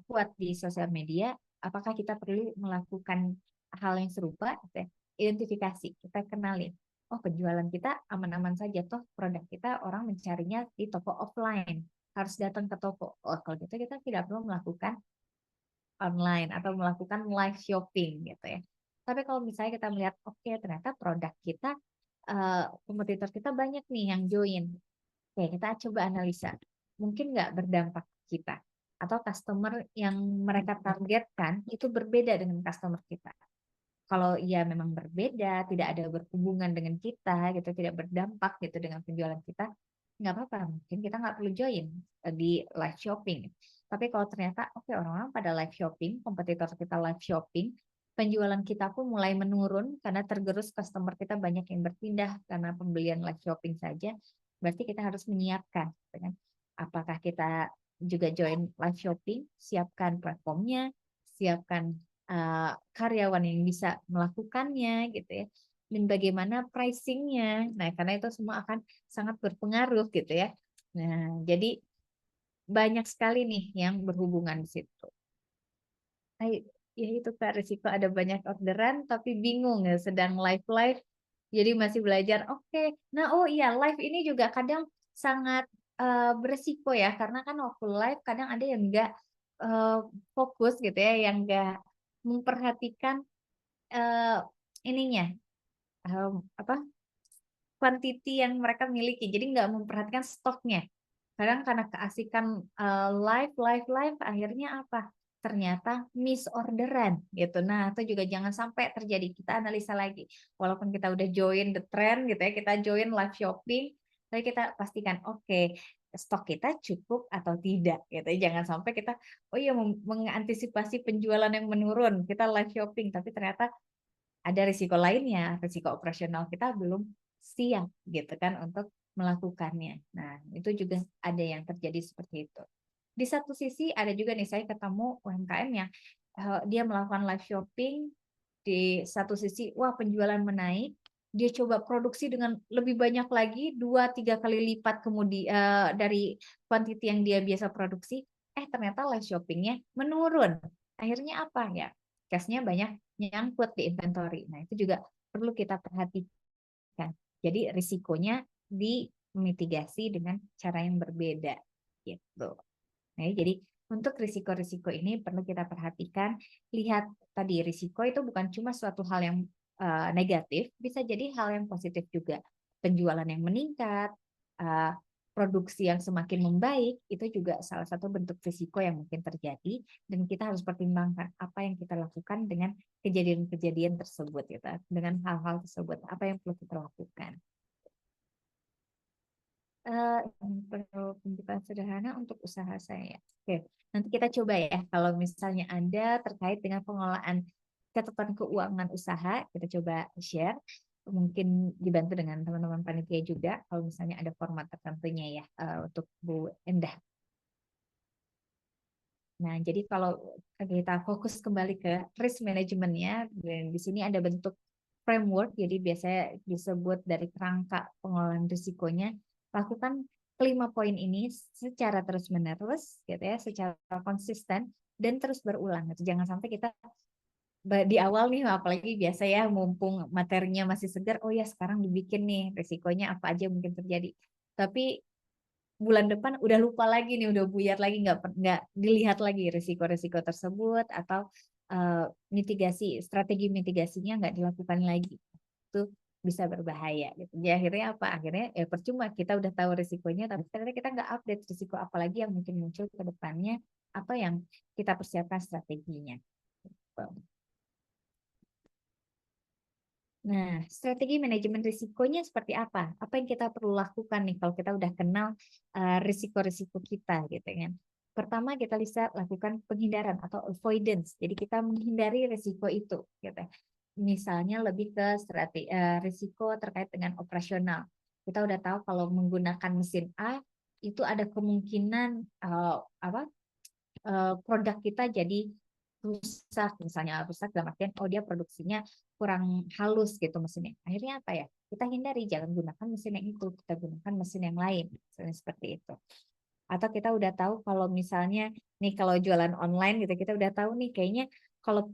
kuat di sosial media, apakah kita perlu melakukan hal yang serupa gitu ya? Identifikasi, kita kenali oh penjualan kita aman-aman saja toh produk kita orang mencarinya di toko offline harus datang ke toko. Oh kalau gitu kita tidak perlu melakukan online atau melakukan live shopping gitu ya. Tapi kalau misalnya kita melihat oke ternyata produk kita kompetitor kita banyak nih yang join. Oke kita coba analisa mungkin nggak berdampak ke kita atau customer yang mereka targetkan itu berbeda dengan customer kita. Kalau ia memang berbeda, tidak ada berhubungan dengan kita, gitu, tidak berdampak gitu dengan penjualan kita, nggak apa-apa. Mungkin kita nggak perlu join di live shopping. Tapi kalau ternyata, oke orang-orang pada live shopping, kompetitor kita live shopping, penjualan kita pun mulai menurun karena tergerus customer kita banyak yang berpindah karena pembelian live shopping saja, berarti kita harus menyiapkan, gitu kan? Apakah kita juga join live shopping, siapkan platformnya, siapkan karyawan yang bisa melakukannya gitu ya dan bagaimana pricingnya. Nah karena itu semua akan sangat berpengaruh gitu ya. Nah jadi banyak sekali nih yang berhubungan di situ. Nah, ya itu Kak risiko ada banyak orderan tapi bingung ya sedang live jadi masih belajar. Oke. Nah oh iya live ini juga kadang sangat beresiko ya karena kan waktu live kadang ada yang enggak eh, fokus gitu ya yang enggak memperhatikan eh, ininya apa quantity yang mereka miliki jadi nggak memperhatikan stoknya kadang karena keasikan live akhirnya apa ternyata miss orderan gitu nah itu juga jangan sampai terjadi kita analisa lagi walaupun kita udah join the trend gitu ya kita join live shopping tapi kita pastikan oke, stok kita cukup atau tidak gitu jangan sampai kita oh iya mengantisipasi penjualan yang menurun kita live shopping tapi ternyata ada risiko lainnya, risiko operasional kita belum siap gitu kan untuk melakukannya. Nah, itu juga ada yang terjadi seperti itu. Di satu sisi ada juga nih saya ketemu UMKM yang dia melakukan live shopping di satu sisi wah penjualan menaik, dia coba produksi dengan lebih banyak lagi 2-3 kali lipat kemudian dari kuantiti yang dia biasa produksi, ternyata live shoppingnya menurun. Akhirnya apa ya? Cashnya banyak nyangkut di inventory. Nah, itu juga perlu kita perhatikan. Jadi risikonya dimitigasi dengan cara yang berbeda gitu. Nah, jadi untuk risiko-risiko ini perlu kita perhatikan. Lihat tadi risiko itu bukan cuma suatu hal yang negatif, bisa jadi hal yang positif juga. Penjualan yang meningkat, uh, produksi yang semakin membaik, itu juga salah satu bentuk risiko yang mungkin terjadi. Dan kita harus pertimbangkan apa yang kita lakukan dengan kejadian-kejadian tersebut, gitu. Dengan hal-hal tersebut, apa yang perlu kita lakukan. Perlu penjelasan sederhana untuk usaha saya. Oke, nanti kita coba ya. Kalau misalnya Anda terkait dengan pengelolaan catatan keuangan usaha, kita coba share. Mungkin dibantu dengan teman-teman panitia juga. Kalau misalnya ada format tertentunya ya untuk Bu Endah. Nah, jadi kalau kita fokus kembali ke risk management-nya, di sini ada bentuk framework, jadi biasanya disebut dari kerangka pengelolaan risikonya, lakukan 5 poin ini secara terus-menerus, gitu ya, secara konsisten, dan terus berulang. Gitu. Jangan sampai kita di awal nih, apalagi biasa ya, mumpung materinya masih segar, oh ya sekarang dibikin nih, risikonya apa aja mungkin terjadi. Tapi bulan depan udah lupa lagi nih, udah buyar lagi, nggak dilihat lagi risiko-risiko tersebut atau mitigasi strategi mitigasinya nggak dilakukan lagi. Itu bisa berbahaya gitu. Jadi akhirnya apa? Akhirnya ya percuma kita udah tahu risikonya, tapi ternyata kita nggak update risiko apa lagi yang mungkin muncul ke depannya, apa yang kita persiapkan strateginya. Gitu. Nah, strategi manajemen risikonya seperti apa? Apa yang kita perlu lakukan nih kalau kita udah kenal risiko-risiko kita gitu kan? Pertama kita bisa lakukan penghindaran atau avoidance. Jadi kita menghindari risiko itu gitu. Misalnya lebih ke strategi risiko terkait dengan operasional. Kita udah tahu kalau menggunakan mesin A itu ada kemungkinan apa produk kita jadi rusak, misalnya rusak dalam artian oh dia produksinya kurang halus gitu mesinnya. Akhirnya apa ya? Kita hindari, jangan gunakan mesin yang itu, kita gunakan mesin yang lain, misalnya seperti itu. Atau kita udah tahu kalau misalnya nih kalau jualan online gitu, kita udah tahu nih kayaknya kalau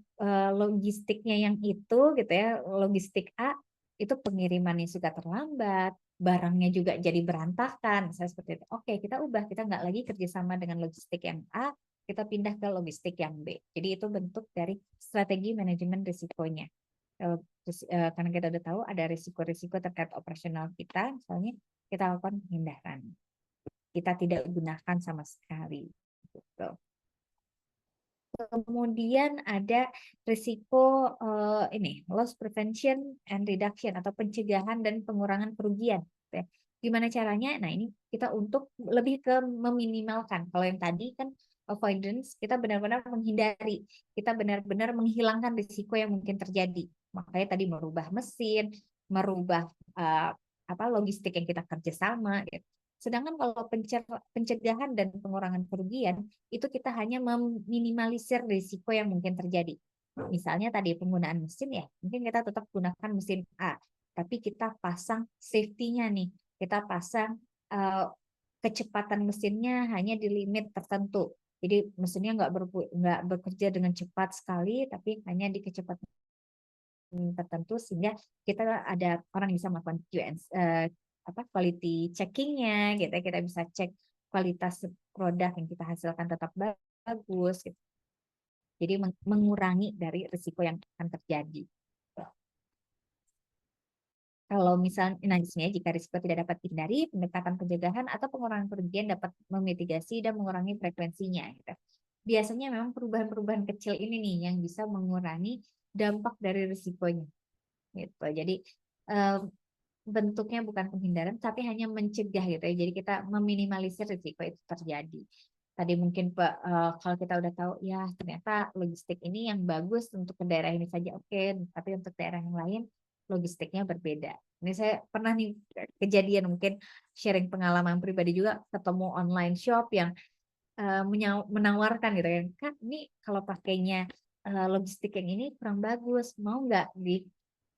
logistiknya yang itu gitu ya, logistik A itu pengirimannya suka terlambat, barangnya juga jadi berantakan, misalnya seperti itu. Oke, kita ubah, kita nggak lagi kerjasama dengan logistik yang A, kita pindah ke logistik yang B. Jadi itu bentuk dari strategi manajemen risikonya. Karena kita udah tahu ada risiko-risiko terkait operasional kita, misalnya kita lakukan penghindaran. Kita tidak gunakan sama sekali. Gitu. Kemudian ada risiko ini loss prevention and reduction atau pencegahan dan pengurangan kerugian. Gimana caranya? Nah ini kita untuk lebih ke meminimalkan. Kalau yang tadi kan avoidance, kita benar-benar menghindari, kita benar-benar menghilangkan risiko yang mungkin terjadi. Makanya tadi merubah mesin, merubah apa logistik yang kita kerjasama. Gitu. Sedangkan kalau pencegahan dan pengurangan kerugian itu kita hanya meminimalisir risiko yang mungkin terjadi. Misalnya tadi penggunaan mesin ya, mungkin kita tetap gunakan mesin A, tapi kita pasang safety-nya nih, kita pasang kecepatan mesinnya hanya di limit tertentu. Jadi mesinnya nggak bekerja dengan cepat sekali, tapi hanya di kecepatan tertentu sehingga kita ada orang yang bisa melakukan quality checking-nya gitu. Kita bisa cek kualitas produk yang kita hasilkan tetap bagus gitu. Jadi mengurangi dari risiko yang akan terjadi. Kalau misalnya, nah di sini jika risiko tidak dapat dihindari, pendekatan pencegahan atau pengurangan kerugian dapat memitigasi dan mengurangi frekuensinya. Gitu. Biasanya memang perubahan-perubahan kecil ini nih yang bisa mengurangi dampak dari risikonya. Gitu. Jadi bentuknya bukan penghindaran, tapi hanya mencegah gitu ya. Jadi kita meminimalisir risiko itu terjadi. Tadi mungkin kalau kita udah tahu ya ternyata logistik ini yang bagus untuk ke daerah ini saja oke, tapi untuk daerah yang lain logistiknya berbeda. Ini saya pernah nih kejadian mungkin sharing pengalaman pribadi juga ketemu online shop yang menawarkan gitu kan, Kak ini kalau pakainya logistik yang ini kurang bagus, mau nggak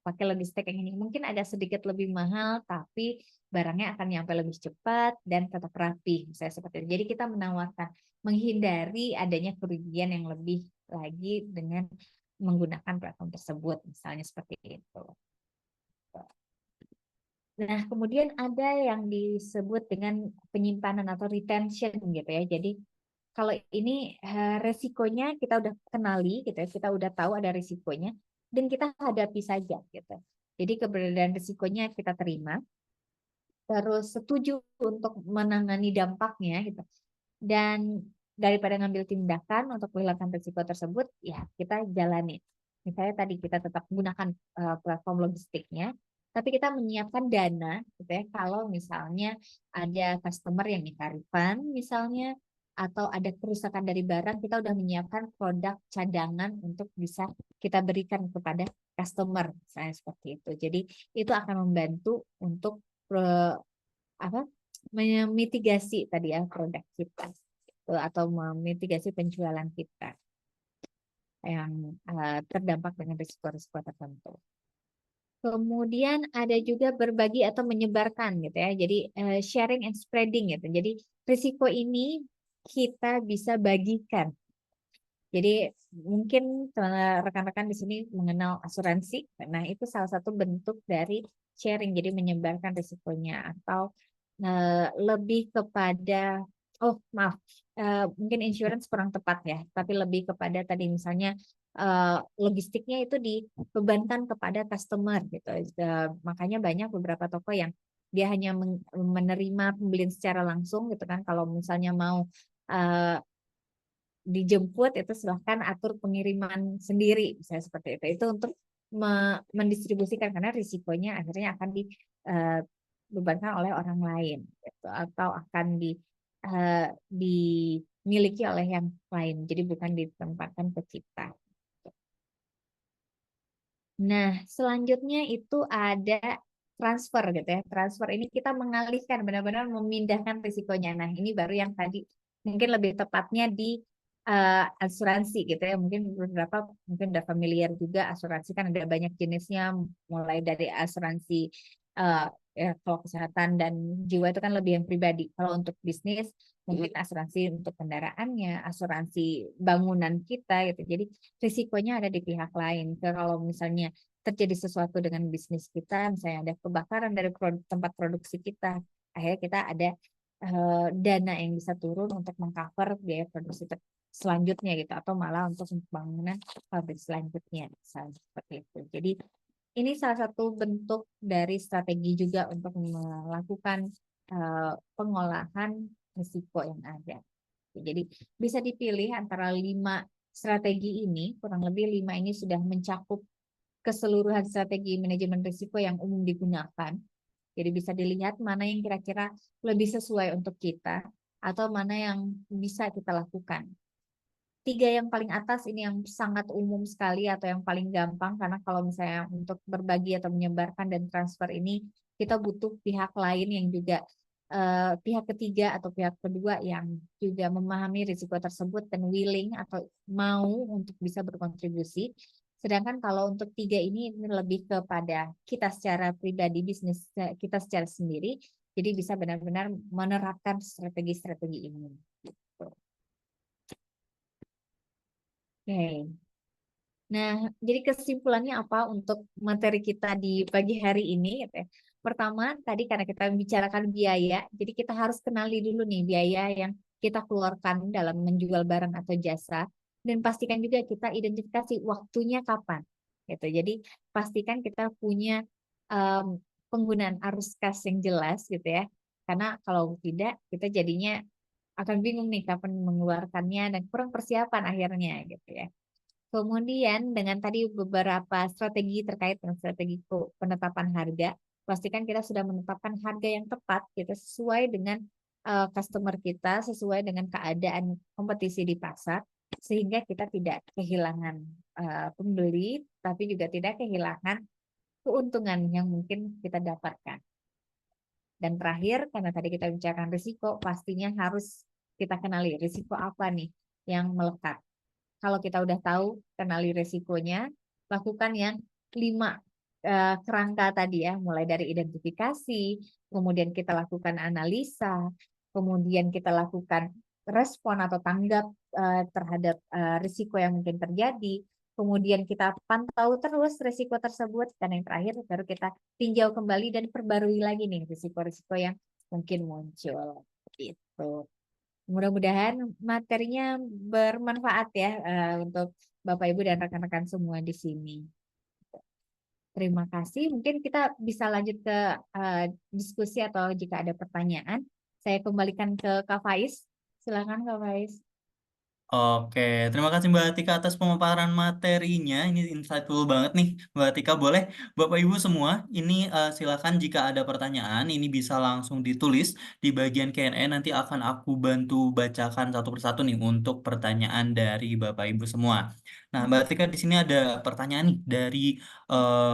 pakai logistik yang ini mungkin ada sedikit lebih mahal tapi barangnya akan nyampe lebih cepat dan tetap rapi misalnya seperti itu. Jadi kita menawarkan menghindari adanya kerugian yang lebih lagi dengan menggunakan platform tersebut misalnya seperti itu. Nah, kemudian ada yang disebut dengan penyimpanan atau retention gitu ya. Jadi kalau ini resikonya kita udah kenali gitu ya, kita udah tahu ada risikonya dan kita hadapi saja gitu. Jadi keberadaan risikonya kita terima, terus setuju untuk menangani dampaknya gitu. Dan daripada ngambil tindakan untuk menghilangkan risiko tersebut, ya kita jalani. Misalnya tadi kita tetap gunakan platform logistiknya, tapi kita menyiapkan dana gitu ya kalau misalnya ada customer yang minta refund misalnya atau ada kerusakan dari barang, kita udah menyiapkan produk cadangan untuk bisa kita berikan kepada customer misalnya seperti itu. Jadi itu akan membantu untuk apa memitigasi tadi ya produk kita atau memitigasi penjualan kita yang terdampak dengan risiko-risiko tertentu. Kemudian ada juga berbagi atau menyebarkan gitu ya. Jadi sharing and spreading gitu. Jadi risiko ini kita bisa bagikan. Jadi mungkin rekan-rekan di sini mengenal asuransi. Nah, itu salah satu bentuk dari sharing. Jadi menyebarkan risikonya atau lebih kepada mungkin insurance kurang tepat ya, tapi lebih kepada tadi misalnya logistiknya itu dibebankan kepada customer gitu. Makanya banyak beberapa toko yang dia hanya menerima pembelian secara langsung gitu kan. Kalau misalnya mau eh, dijemput itu silahkan atur pengiriman sendiri, misalnya seperti itu. Itu untuk mendistribusikan karena risikonya akhirnya akan dibebankan oleh orang lain gitu, atau akan dimiliki oleh yang lain. Jadi bukan ditempatkan ke kita. Nah, selanjutnya itu ada transfer gitu ya. Transfer ini kita mengalihkan, benar-benar memindahkan risikonya. Nah, ini baru yang tadi mungkin lebih tepatnya di asuransi gitu ya. Mungkin beberapa mungkin udah familiar juga asuransi kan ada banyak jenisnya, mulai dari asuransi eh, ya kalau kesehatan dan jiwa itu kan lebih yang pribadi. Kalau untuk bisnis mungkin asuransi untuk kendaraannya, asuransi bangunan kita gitu. Jadi risikonya ada di pihak lain. Kalau misalnya terjadi sesuatu dengan bisnis kita, misalnya ada kebakaran dari tempat produksi kita, akhirnya kita ada dana yang bisa turun untuk mengcover biaya produksi selanjutnya gitu, atau malah untuk pembangunan pabrik selanjutnya, misalnya seperti itu. Jadi ini salah satu bentuk dari strategi juga untuk melakukan pengolahan risiko yang ada. Jadi bisa dipilih antara 5 strategi ini, kurang lebih 5 ini sudah mencakup keseluruhan strategi manajemen risiko yang umum digunakan. Jadi bisa dilihat mana yang kira-kira lebih sesuai untuk kita atau mana yang bisa kita lakukan. 3 yang paling atas ini yang sangat umum sekali atau yang paling gampang, karena kalau misalnya untuk berbagi atau menyebarkan dan transfer ini kita butuh pihak lain yang juga pihak ketiga atau pihak kedua yang juga memahami risiko tersebut dan willing atau mau untuk bisa berkontribusi. Sedangkan kalau untuk 3 ini lebih kepada kita secara pribadi, bisnis kita secara sendiri, jadi bisa benar-benar menerapkan strategi-strategi ini. Gitu. Oke. Nah, jadi kesimpulannya apa untuk materi kita di pagi hari ini, gitu ya. Pertama, tadi karena kita membicarakan biaya, jadi kita harus kenali dulu nih biaya yang kita keluarkan dalam menjual barang atau jasa, dan pastikan juga kita identifikasi waktunya kapan, gitu. Jadi pastikan kita punya em, penggunaan arus kas yang jelas, gitu ya. Karena kalau tidak, kita jadinya akan bingung nih kapan mengeluarkannya dan kurang persiapan akhirnya, gitu ya. Kemudian dengan tadi beberapa strategi terkait dengan strategi penetapan harga, pastikan kita sudah menetapkan harga yang tepat, kita sesuai dengan customer kita, sesuai dengan keadaan kompetisi di pasar, sehingga kita tidak kehilangan pembeli, tapi juga tidak kehilangan keuntungan yang mungkin kita dapatkan. Dan terakhir, karena tadi kita bicarakan risiko, pastinya harus kita kenali risiko apa nih yang melekat. Kalau kita udah tahu, kenali resikonya, lakukan yang 5 kerangka tadi ya, mulai dari identifikasi, kemudian kita lakukan analisa, kemudian kita lakukan respon atau tanggap terhadap risiko yang mungkin terjadi, kemudian kita pantau terus risiko tersebut, dan yang terakhir baru kita tinjau kembali dan perbarui lagi nih risiko-risiko yang mungkin muncul. Gitu. Mudah-mudahan materinya bermanfaat ya untuk Bapak Ibu dan rekan-rekan semua di sini. Terima kasih. Mungkin kita bisa lanjut ke diskusi atau jika ada pertanyaan, saya kembalikan ke Kak Faiz. Silakan Kak Faiz. Oke, terima kasih Mbak Atika atas pemaparan materinya. Ini insightful banget nih, Mbak Atika. Boleh, Bapak Ibu semua, ini silakan jika ada pertanyaan, ini bisa langsung ditulis di bagian Q&A. Nanti akan aku bantu bacakan satu persatu nih untuk pertanyaan dari Bapak Ibu semua. Nah, Mbak Atika di sini ada pertanyaan nih dari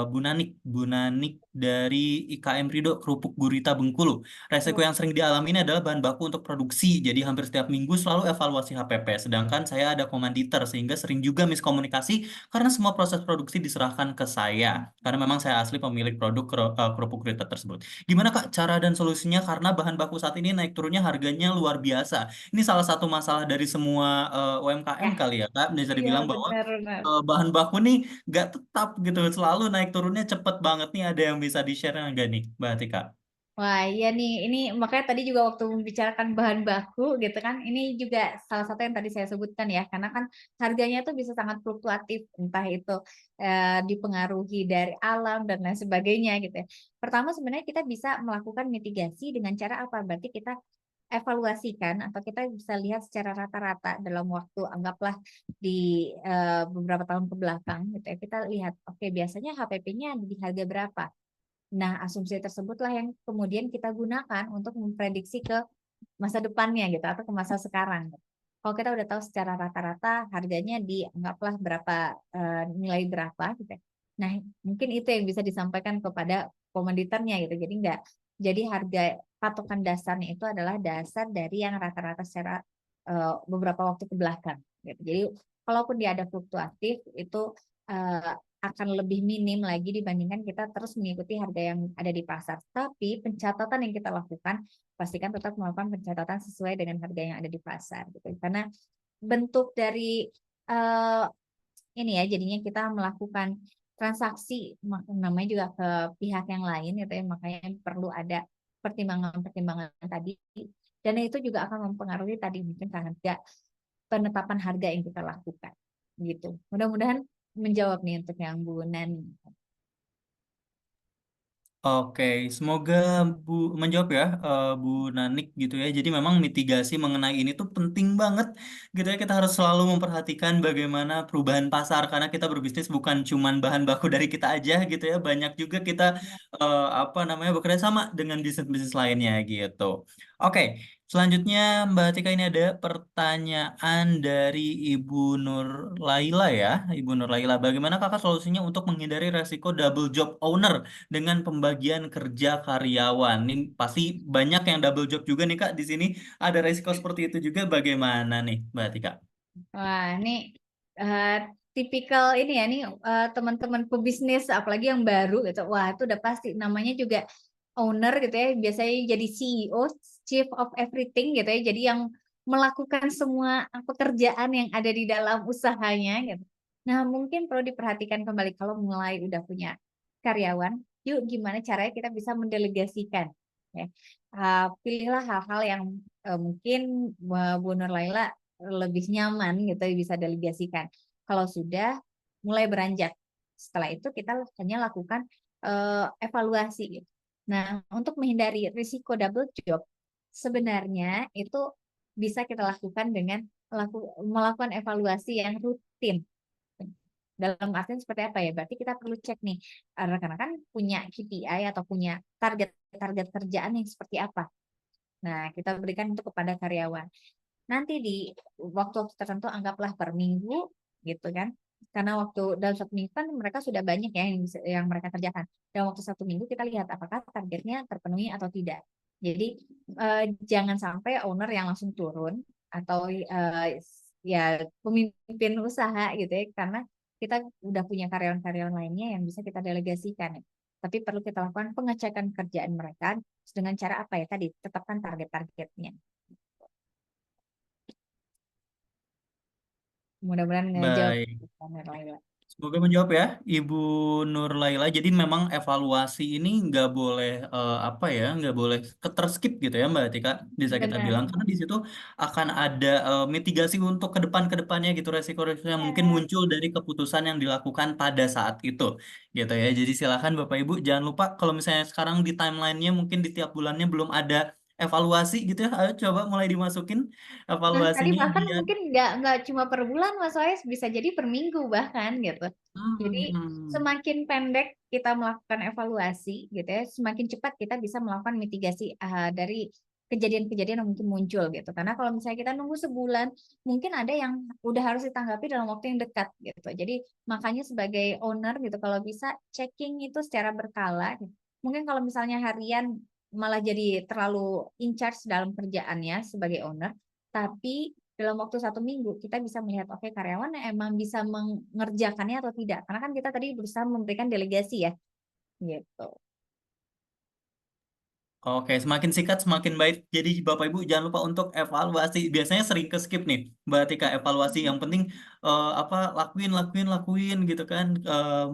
Bu Nanik. Bu Nanik dari IKM Rido, Kerupuk Gurita Bengkulu. Resiko yang sering dialami ini adalah bahan baku untuk produksi, jadi hampir setiap minggu selalu evaluasi HPP. Sedangkan saya ada komanditer, sehingga sering juga miskomunikasi karena semua proses produksi diserahkan ke saya. Karena memang saya asli pemilik produk kerupuk gurita tersebut. Gimana Kak cara dan solusinya? Karena bahan baku saat ini naik turunnya harganya luar biasa. Ini salah satu masalah dari semua UMKM Ya, kali ya Kak. Bisa iya dibilang bahwa benar-benar. bahan baku nih nggak tetap gitu, selalu naik turunnya cepet banget nih. Ada yang bisa di-share nggak nih, Mbak Atika? Wah, iya nih, ini makanya tadi juga waktu membicarakan bahan baku gitu kan, ini juga salah satu yang tadi saya sebutkan ya, karena kan harganya tuh bisa sangat fluktuatif, entah itu dipengaruhi dari alam dan lain sebagainya gitu ya. Pertama sebenarnya kita bisa melakukan mitigasi dengan cara apa? Berarti kita evaluasikan atau kita bisa lihat secara rata-rata dalam waktu anggaplah di beberapa tahun ke belakang gitu ya. Kita lihat, oke biasanya HPP-nya di harga berapa? Nah, asumsi tersebutlah yang kemudian kita gunakan untuk memprediksi ke masa depannya gitu atau ke masa sekarang. Kalau kita udah tahu secara rata-rata harganya di anggaplah berapa nilai berapa gitu ya. Nah, mungkin itu yang bisa disampaikan kepada komoditornya gitu. Jadi enggak jadi harga patokan dasarnya itu adalah dasar dari yang rata-rata secara beberapa waktu ke belakang gitu. Jadi kalaupun dia ada fluktuatif itu eh, akan lebih minim lagi dibandingkan kita terus mengikuti harga yang ada di pasar. Tapi pencatatan yang kita lakukan pastikan tetap melakukan pencatatan sesuai dengan harga yang ada di pasar gitu. Karena bentuk dari uh, ini ya jadinya kita melakukan transaksi namanya juga ke pihak yang lain gitu ya, makanya perlu ada pertimbangan-pertimbangan tadi dan itu juga akan mempengaruhi tadi mungkin harga penetapan harga yang kita lakukan gitu. Mudah-mudahan menjawab nih untuk yang Bu Nani. Oke, semoga Bu menjawab ya, Bu Nanik gitu ya. Jadi memang mitigasi mengenai ini tuh penting banget gitu ya. Kita harus selalu memperhatikan bagaimana perubahan pasar karena kita berbisnis bukan cuman bahan baku dari kita aja gitu ya. Banyak juga kita apa namanya bekerja sama dengan bisnis-bisnis lainnya gitu. Oke, selanjutnya Mbak Tika ini ada pertanyaan dari Ibu Nur Laila ya. Ibu Nur Laila, bagaimana kakak solusinya untuk menghindari resiko double job owner dengan pembagian kerja karyawan? Ini pasti banyak yang double job juga nih Kak di sini. Ada resiko seperti itu juga bagaimana nih Mbak Tika? Wah, ini eh, tipikal ini ya, nih teman-teman pebisnis, apalagi yang baru gitu. Wah, itu udah pasti namanya juga owner gitu ya. Biasanya jadi CEO, Chief of Everything gitu ya. Jadi yang melakukan semua pekerjaan yang ada di dalam usahanya gitu. Nah, mungkin perlu diperhatikan kembali kalau mulai udah punya karyawan, yuk gimana caranya kita bisa mendelegasikan ya. Pilihlah hal-hal yang mungkin Bu Nur Laila lebih nyaman gitu bisa delegasikan. Kalau sudah mulai beranjak, setelah itu kita hanya lakukan evaluasi gitu. Nah, untuk menghindari risiko double job, sebenarnya itu bisa kita lakukan dengan melakukan evaluasi yang rutin. Dalam artian seperti apa ya? Berarti kita perlu cek nih, karena kan punya KPI atau punya target-target kerjaan yang seperti apa. Nah, kita berikan untuk kepada karyawan. Nanti di waktu-waktu tertentu anggaplah per minggu gitu kan. Karena waktu dalam satu minggu kan mereka sudah banyak ya yang mereka kerjakan. Dalam waktu satu minggu kita lihat apakah targetnya terpenuhi atau tidak. Jadi jangan sampai owner yang langsung turun atau ya pemimpin usaha gitu ya karena kita udah punya karyawan-karyawan lainnya yang bisa kita delegasikan. Tapi perlu kita lakukan pengecekan kerjaan mereka dengan cara apa ya tadi tetapkan target-targetnya. Mudah-mudahan ngejawab Baik. pertanyaan Laila. Semoga menjawab ya, Ibu Nur Laila. Jadi memang evaluasi ini nggak boleh apa ya, nggak boleh keterskip gitu ya Mbak Tika, bisa kita Benar. bilang karena di situ akan ada mitigasi untuk ke depannya gitu resiko-resiko yang mungkin Ya, muncul dari keputusan yang dilakukan pada saat itu gitu ya. Jadi silakan Bapak Ibu jangan lupa kalau misalnya sekarang di timelinenya mungkin di tiap bulannya belum ada evaluasi gitu ya, ayo coba mulai dimasukin nah tadi evaluasinya bahkan biar mungkin nggak cuma per bulan Mas Wais, bisa jadi per minggu bahkan gitu. Jadi hmm, semakin pendek kita melakukan evaluasi gitu ya, semakin cepat kita bisa melakukan mitigasi dari kejadian-kejadian yang mungkin muncul gitu. Karena kalau misalnya kita nunggu sebulan, mungkin ada yang udah harus ditanggapi dalam waktu yang dekat gitu. Jadi makanya sebagai owner gitu kalau bisa checking itu secara berkala. Gitu. Mungkin kalau misalnya harian malah jadi terlalu in charge dalam kerjaannya sebagai owner, tapi dalam waktu satu minggu kita bisa melihat oke karyawan emang bisa mengerjakannya atau tidak karena kan kita tadi berusaha memberikan delegasi ya gitu. Oke, semakin singkat semakin baik. Jadi Bapak Ibu jangan lupa untuk evaluasi. Biasanya sering ke skip nih, Mbak Tika evaluasi. Yang penting apa lakuin gitu kan,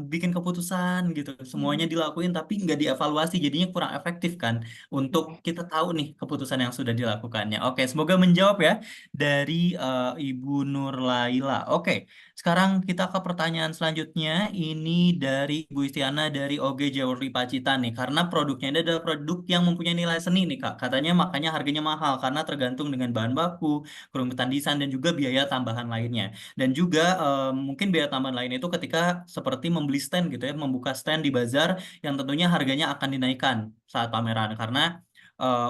bikin keputusan gitu, semuanya Hmm. dilakuin tapi nggak dievaluasi, jadinya kurang efektif kan untuk Iya. kita tahu nih keputusan yang sudah dilakukannya. Oke, semoga menjawab ya dari Ibu Nur Laila. Oke, sekarang kita ke pertanyaan selanjutnya. Ini dari Ibu Istiana dari OG Jewelry Pacitan nih. Karena produknya ini adalah produk yang mempunyai nilai seni nih Kak. Katanya makanya harganya mahal karena tergantung dengan bahan baku, kerumitan desain dan juga biaya tambahan lainnya. Dan juga mungkin biaya tambahan lain itu ketika seperti membeli stand gitu ya, membuka stand di bazar yang tentunya harganya akan dinaikkan saat pameran karena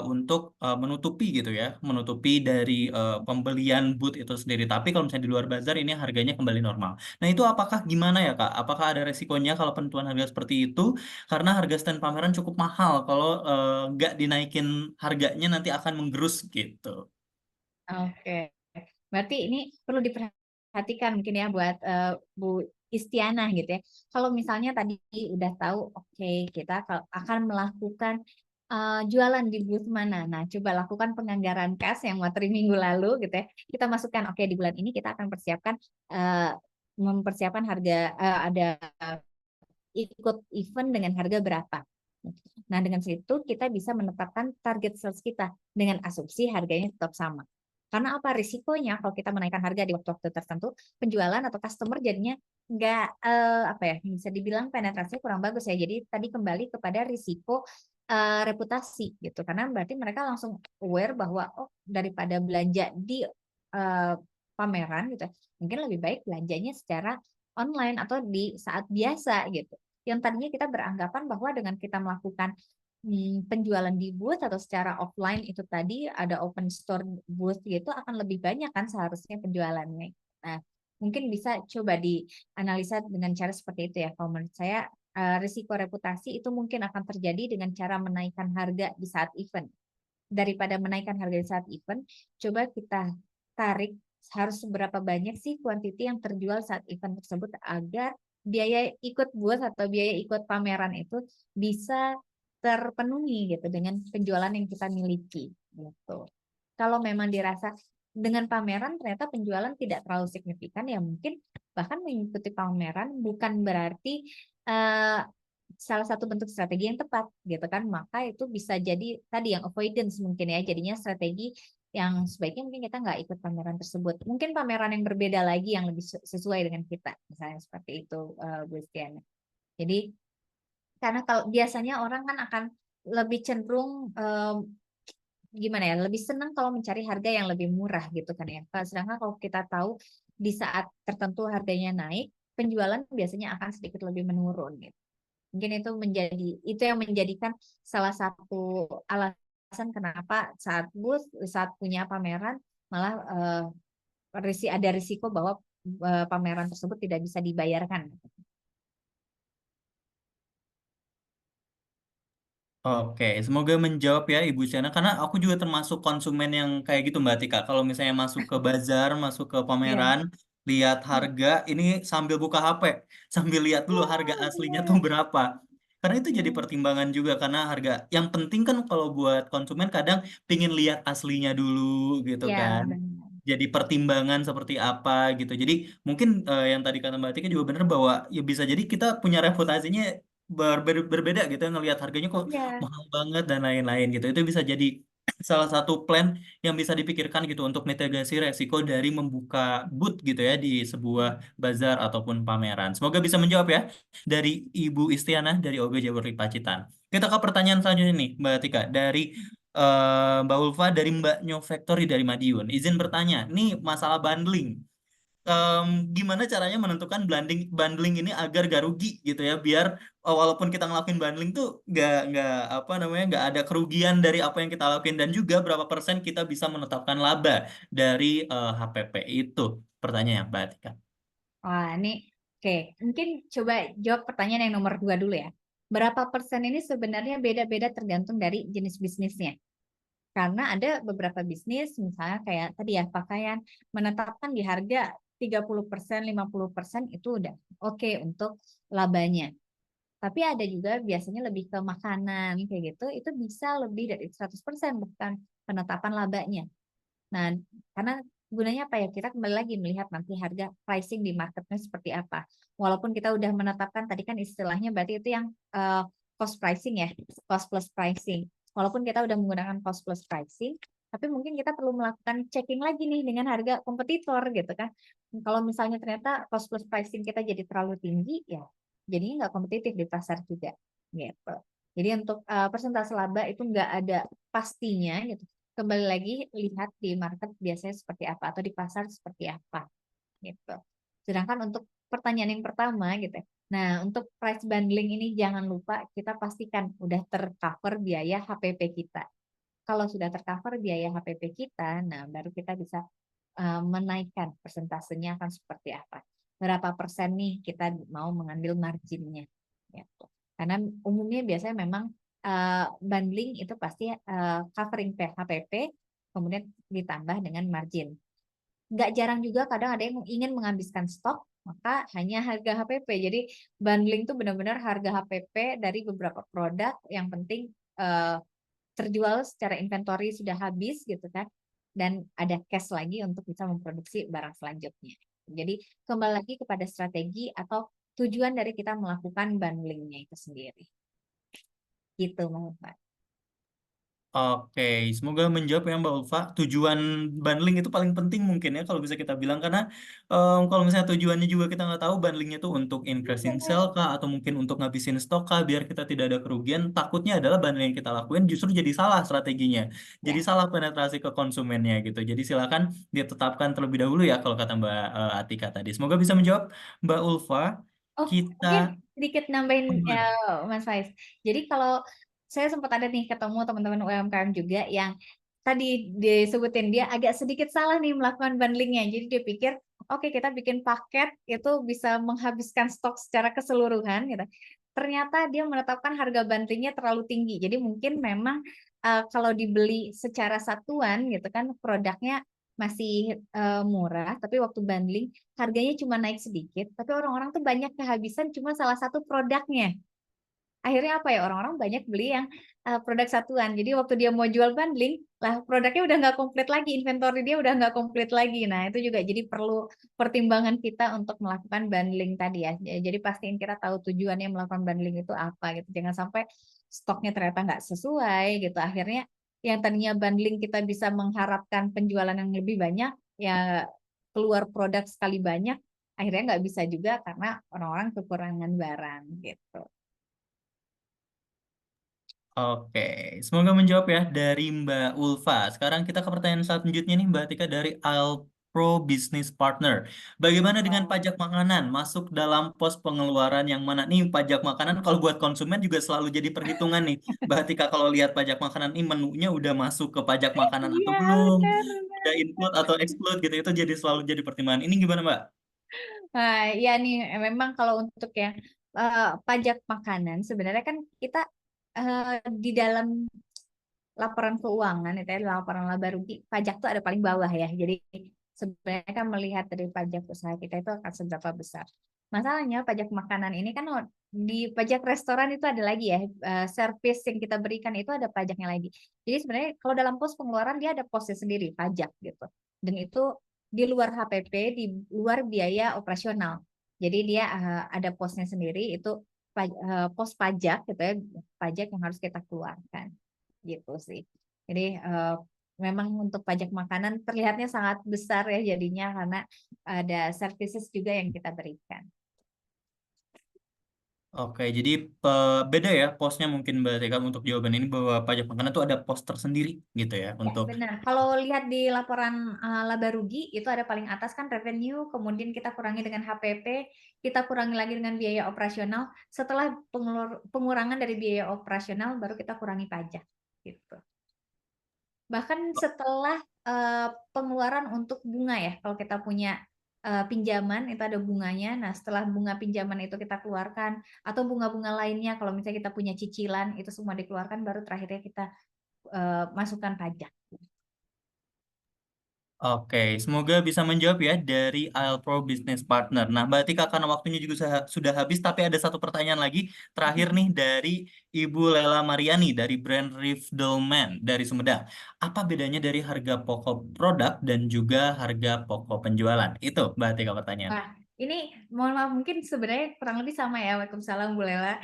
untuk menutupi gitu ya, menutupi dari pembelian booth itu sendiri. Tapi kalau misalnya di luar bazar ini harganya kembali normal. Nah itu apakah gimana ya Kak? Apakah ada resikonya kalau penentuan harga seperti itu? Karena harga stand pameran cukup mahal. Kalau nggak dinaikin harganya nanti akan menggerus gitu. Oke, berarti ini perlu diperhatikan mungkin ya buat Bu Istiana gitu ya. Kalau misalnya tadi udah tahu, oke, kita akan melakukan jualan di booth mana. Nah, coba lakukan penganggaran kas yang materi minggu lalu gitu ya. Kita masukkan, oke, di bulan ini kita akan persiapkan eh, mempersiapkan harga, ada ikut event dengan harga berapa. Nah, dengan situ kita bisa menetapkan target sales kita dengan asumsi harganya tetap sama. Karena apa risikonya kalau kita menaikkan harga di waktu-waktu tertentu, penjualan atau customer jadinya nggak apa ya, bisa dibilang penetrasinya kurang bagus ya. Jadi tadi kembali kepada risiko reputasi gitu. Karena berarti mereka langsung aware bahwa oh daripada belanja di pameran gitu, mungkin lebih baik belanjanya secara online atau di saat biasa gitu. Yang tadinya kita beranggapan bahwa dengan kita melakukan penjualan di booth atau secara offline itu tadi ada open store booth gitu akan lebih banyak kan seharusnya penjualannya. Nah, mungkin bisa coba dianalisa dengan cara seperti itu ya. Kalau menurut saya risiko reputasi itu mungkin akan terjadi dengan cara menaikkan harga di saat event. Daripada menaikkan harga di saat event, coba kita tarik harus seberapa banyak sih kuantiti yang terjual saat event tersebut agar biaya ikut booth atau biaya ikut pameran itu bisa terpenuhi gitu dengan penjualan yang kita miliki gitu. Kalau memang dirasa dengan pameran ternyata penjualan tidak terlalu signifikan ya mungkin bahkan mengikuti pameran bukan berarti eh, salah satu bentuk strategi yang tepat gitu kan, maka itu bisa jadi tadi yang avoidance mungkin ya, jadinya strategi yang sebaiknya mungkin kita nggak ikut pameran tersebut, mungkin pameran yang berbeda lagi yang lebih sesuai dengan kita misalnya seperti itu Bu Stiana. Jadi karena kalau biasanya orang kan akan lebih cenderung gimana ya, lebih senang kalau mencari harga yang lebih murah gitu kan ya. Sedangkan kalau kita tahu di saat tertentu harganya naik, penjualan biasanya akan sedikit lebih menurun gitu. Mungkin itu yang menjadikan salah satu alasan kenapa saat booth, saat punya pameran malah ada risiko bahwa pameran tersebut tidak bisa dibayarkan. Oke, semoga menjawab ya Ibu Siana. Karena aku juga termasuk konsumen yang kayak gitu Mbak Tika. Kalau misalnya masuk ke bazar, masuk ke Iya. pameran, lihat harga, ini sambil buka HP, sambil lihat dulu harga Wah, aslinya tuh benar. berapa. Karena itu jadi Hmm. pertimbangan juga karena harga. Yang penting kan kalau buat konsumen kadang pingin lihat aslinya dulu gitu Ya, kan. benar. Jadi pertimbangan seperti apa gitu. Jadi mungkin yang tadi kata Mbak Tika juga benar bahwa ya bisa jadi kita punya reputasinya berbeda gitu ya, ngelihat harganya kok Ya. mahal banget dan lain-lain gitu. Itu bisa jadi salah satu plan yang bisa dipikirkan gitu untuk mitigasi resiko dari membuka booth gitu ya di sebuah bazar ataupun pameran. Semoga bisa menjawab ya dari Ibu Istiana dari OG Jawa Pacitan. Kita ke pertanyaan selanjutnya nih Mbak Tika dari Mbak Ulfa dari Mbak Nyo Factory dari Madiun. Izin bertanya, nih masalah bundling. Em, Gimana caranya menentukan bundling ini agar gak rugi gitu ya, biar walaupun kita ngelakuin bundling tuh nggak apa namanya nggak ada kerugian dari apa yang kita lakuin dan juga berapa persen kita bisa menetapkan laba dari HPP itu. Pertanyaan Mbak Atika. Wah, ini oke. Mungkin coba jawab pertanyaan yang nomor dua dulu ya. Berapa persen ini sebenarnya beda-beda tergantung dari jenis bisnisnya. Karena ada beberapa bisnis, misalnya kayak tadi ya, pakaian, menetapkan di harga 30%, 50% itu udah oke untuk labanya. Tapi ada juga biasanya lebih ke makanan kayak gitu, itu bisa lebih dari 100% bukan penetapan labanya. Nah, karena Gunanya apa ya? Kita kembali lagi melihat nanti harga pricing di marketnya seperti apa. Walaupun kita udah menetapkan tadi kan istilahnya berarti itu yang cost pricing ya, cost plus pricing. Walaupun kita udah menggunakan cost plus pricing, tapi mungkin kita perlu melakukan checking lagi nih dengan harga kompetitor gitu kan. Kalau misalnya ternyata cost plus pricing kita jadi terlalu tinggi, ya jadinya nggak kompetitif di pasar juga gitu. Jadi untuk persentase laba itu nggak ada pastinya gitu. Kembali lagi lihat di market biasanya seperti apa atau di pasar seperti apa gitu. Sedangkan untuk pertanyaan yang pertama gitu ya. Nah, untuk price bundling ini jangan lupa kita pastikan udah tercover biaya HPP kita. Kalau sudah tercover biaya HPP kita, nah baru kita bisa menaikkan persentasenya akan seperti apa. Berapa persen nih kita mau mengambil marginnya. Gitu. Karena umumnya biasanya memang bundling itu pasti covering HPP, kemudian ditambah dengan margin. Nggak jarang juga kadang ada yang ingin menghabiskan stok, maka hanya harga HPP. Jadi bundling itu benar-benar harga HPP dari beberapa produk, yang penting terjual secara inventory sudah habis gitu kan, dan ada cash lagi untuk bisa memproduksi barang selanjutnya. Jadi kembali lagi kepada strategi atau tujuan dari kita melakukan bundlingnya itu sendiri. Gitu Mbak. Oke, semoga menjawab ya Mbak Ulfa. Tujuan bundling itu paling penting mungkin ya kalau bisa kita bilang karena kalau misalnya tujuannya juga kita nggak tahu bundlingnya itu untuk increasing sale kah atau mungkin untuk ngabisin stok kah biar kita tidak ada kerugian. Takutnya adalah bundling yang kita lakuin justru jadi salah strateginya, jadi Ya. salah penetrasi ke konsumennya gitu. Jadi silakan ditetapkan terlebih dahulu ya kalau kata Mbak Atika tadi. Semoga bisa menjawab Mbak Ulfa. Oh, Kita mungkin sedikit nambahin ya, gimana? Mas Faiz. Jadi kalau saya sempat ada nih ketemu teman-teman UMKM juga yang tadi disebutin dia agak sedikit salah nih melakukan bundlingnya. Jadi dia pikir, oke kita bikin paket itu bisa menghabiskan stok secara keseluruhan gitu. Ternyata dia menetapkan harga bundlingnya terlalu tinggi. Jadi mungkin memang kalau dibeli secara satuan gitu kan produknya masih murah, tapi waktu bundling harganya cuma naik sedikit, tapi orang-orang tuh banyak kehabisan cuma salah satu produknya. Akhirnya apa ya, orang-orang banyak beli yang produk satuan. Jadi waktu dia mau jual bundling, lah produknya udah nggak komplit lagi, inventory dia udah nggak komplit lagi. Nah itu juga jadi perlu pertimbangan kita untuk melakukan bundling tadi ya. Jadi pastiin kita tahu tujuannya melakukan bundling itu apa gitu. Jangan sampai stoknya ternyata nggak sesuai gitu. Akhirnya yang tadinya bundling kita bisa mengharapkan penjualan yang lebih banyak, ya keluar produk sekali banyak, akhirnya nggak bisa juga karena orang-orang kekurangan barang gitu. Oke, semoga menjawab ya dari Mbak Ulfa. Sekarang kita ke pertanyaan selanjutnya nih Mbak Tika dari Alpro Business Partner. Bagaimana dengan pajak makanan? Masuk dalam pos pengeluaran yang mana nih pajak makanan? Kalau buat konsumen juga selalu jadi perhitungan nih. Mbak Tika kalau lihat pajak makanan ini menunya udah masuk ke pajak makanan atau Iya, belum? benar, Udah benar. include atau exclude gitu. Itu jadi selalu jadi pertimbangan. Ini gimana Mbak? Nah, ya nih memang kalau untuk yang pajak makanan sebenarnya kan kita di dalam laporan keuangan itu ya, laporan laba rugi pajak tuh ada paling bawah ya. Jadi sebenarnya kan melihat dari pajak usaha kita itu akan seberapa besar. Masalahnya pajak makanan ini kan di pajak restoran itu ada lagi ya, service yang kita berikan itu ada pajaknya lagi. Jadi sebenarnya kalau dalam pos pengeluaran dia ada posnya sendiri pajak gitu. Dan itu di luar HPP, di luar biaya operasional. Jadi dia ada posnya sendiri itu pos pajak gitu ya, pajak yang harus kita keluarkan gitu sih. Jadi memang untuk pajak makanan terlihatnya sangat besar ya jadinya karena ada services juga yang kita berikan. Oke, jadi beda ya posnya mungkin Mbak Tika untuk jawaban ini bahwa pajak makanan itu ada pos tersendiri gitu ya Ya, untuk. benar. Kalau lihat di laporan laba rugi itu ada paling atas kan revenue, kemudian kita kurangi dengan HPP, kita kurangi lagi dengan biaya operasional. Setelah pengurangan dari biaya operasional baru kita kurangi pajak gitu. Bahkan setelah pengeluaran untuk bunga ya, kalau kita punya pinjaman itu ada bunganya. Nah, setelah bunga pinjaman itu kita keluarkan atau bunga-bunga lainnya kalau misalnya kita punya cicilan itu semua dikeluarkan baru terakhirnya kita masukkan pajak. Oke, semoga bisa menjawab ya dari IELTS Pro Business Partner. Nah, Mbak Tika, karena waktunya juga sudah habis, tapi ada satu pertanyaan lagi terakhir nih dari Ibu Lela Mariani dari brand Rifdelman dari Sumedang. Apa bedanya dari harga pokok produk dan juga harga pokok penjualan? Itu Mbak Tika pertanyaan. Wah, ini mohon maaf mungkin sebenarnya kurang lebih sama ya. Waalaikumsalam Bu Lela.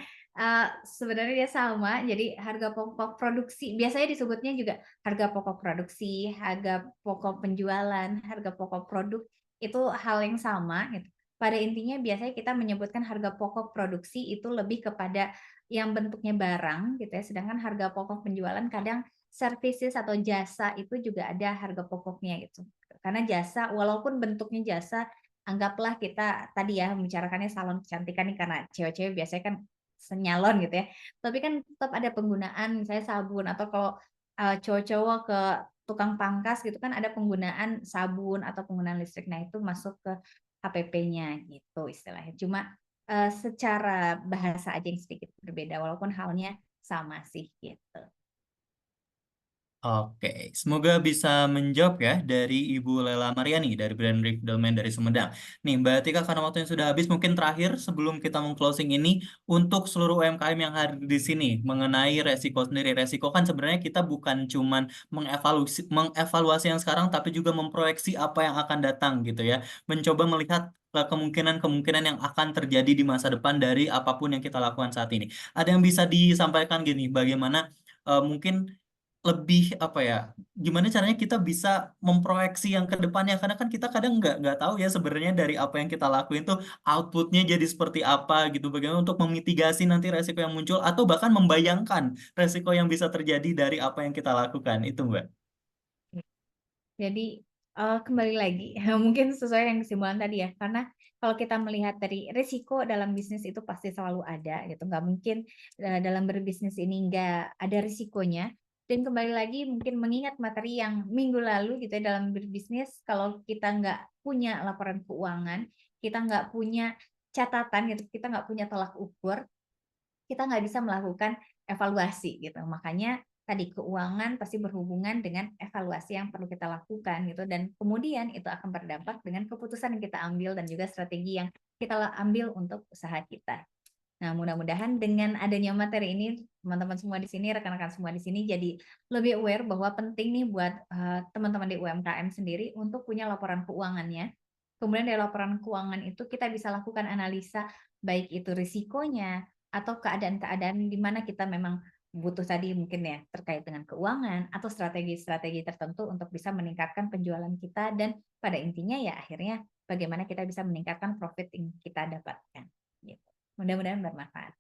Sebenarnya dia sama. Jadi harga pokok produksi biasanya disebutnya juga harga pokok produksi, harga pokok penjualan, harga pokok produk itu hal yang sama gitu. Pada intinya biasanya kita menyebutkan harga pokok produksi itu lebih kepada yang bentuknya barang gitu ya. Sedangkan harga pokok penjualan kadang services atau jasa itu juga ada harga pokoknya gitu. Karena jasa walaupun bentuknya jasa. Anggaplah kita tadi ya membicarakannya salon kecantikan nih karena cewek-cewek biasanya kan senyalon gitu ya. Tapi kan tetap ada penggunaan misalnya sabun atau kalau, cowok-cowok ke tukang pangkas gitu kan ada penggunaan sabun atau penggunaan listrik. Nah itu masuk ke HPP-nya gitu istilahnya. Cuma, secara bahasa aja yang sedikit berbeda walaupun halnya sama sih gitu. Oke, semoga bisa menjawab ya dari Ibu Lela Mariani dari brand Rick Dolmen dari Sumedang. Nih Mbak Tika, karena waktunya sudah habis, mungkin terakhir sebelum kita meng-closing ini untuk seluruh UMKM yang hadir di sini mengenai resiko sendiri. Resiko kan sebenarnya kita bukan cuman mengevaluasi yang sekarang, tapi juga memproyeksi apa yang akan datang gitu ya. Mencoba melihat kemungkinan-kemungkinan yang akan terjadi di masa depan dari apapun yang kita lakukan saat ini. Ada yang bisa disampaikan gini, bagaimana mungkin lebih apa ya, gimana caranya kita bisa memproyeksi yang ke depannya, karena kan kita kadang nggak tahu ya sebenarnya dari apa yang kita lakuin tuh outputnya jadi seperti apa gitu, bagaimana untuk memitigasi nanti resiko yang muncul atau bahkan membayangkan resiko yang bisa terjadi dari apa yang kita lakukan itu Mbak. Jadi, kembali lagi mungkin sesuai yang kesimpulan tadi ya, karena kalau kita melihat dari risiko dalam bisnis itu pasti selalu ada gitu, nggak mungkin, dalam berbisnis ini nggak ada risikonya. Dan kembali lagi mungkin mengingat materi yang minggu lalu gitu ya, dalam berbisnis kalau kita nggak punya laporan keuangan, kita nggak punya catatan gitu, kita nggak punya tolak ukur, kita nggak bisa melakukan evaluasi gitu. Makanya tadi keuangan pasti berhubungan dengan evaluasi yang perlu kita lakukan gitu dan kemudian itu akan berdampak dengan keputusan yang kita ambil dan juga strategi yang kita ambil untuk usaha kita. Nah, mudah-mudahan dengan adanya materi ini teman-teman semua di sini, rekan-rekan semua di sini jadi lebih aware bahwa penting nih buat teman-teman di UMKM sendiri untuk punya laporan keuangannya. Kemudian dari laporan keuangan itu kita bisa lakukan analisa baik itu risikonya atau keadaan-keadaan di mana kita memang butuh tadi mungkin ya terkait dengan keuangan atau strategi-strategi tertentu untuk bisa meningkatkan penjualan kita dan pada intinya ya akhirnya bagaimana kita bisa meningkatkan profit yang kita dapatkan gitu. Mudah-mudahan bermanfaat.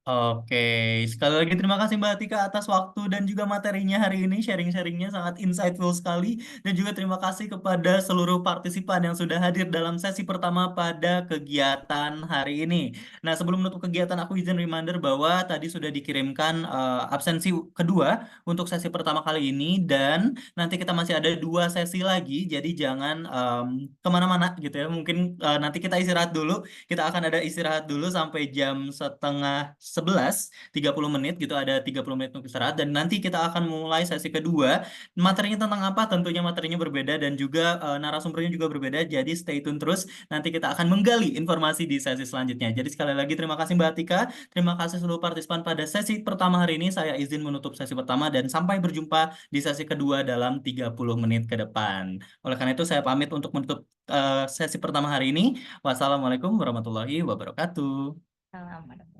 Oke, sekali lagi terima kasih Mbak Tika atas waktu dan juga materinya hari ini. Sharing-sharingnya sangat insightful sekali. Dan juga terima kasih kepada seluruh partisipan yang sudah hadir dalam sesi pertama pada kegiatan hari ini. Nah, sebelum menutup kegiatan, aku izin reminder bahwa tadi sudah dikirimkan absensi kedua untuk sesi pertama kali ini. Dan nanti kita masih ada 2 sesi lagi, jadi jangan kemana-mana gitu ya. Mungkin nanti kita istirahat dulu. Kita akan ada istirahat dulu sampai jam setengah 11, 30 menit gitu, ada 30 menit untuk istirahat. Dan nanti kita akan mulai sesi kedua. Materinya tentang apa? Tentunya materinya berbeda dan juga narasumbernya juga berbeda. Jadi stay tune terus. Nanti kita akan menggali informasi di sesi selanjutnya. Jadi sekali lagi terima kasih Mbak Tika. Terima kasih seluruh partisipan pada sesi pertama hari ini. Saya izin menutup sesi pertama dan sampai berjumpa di sesi kedua dalam 30 menit ke depan. Oleh karena itu saya pamit untuk menutup sesi pertama hari ini. Wassalamualaikum warahmatullahi wabarakatuh. Salam.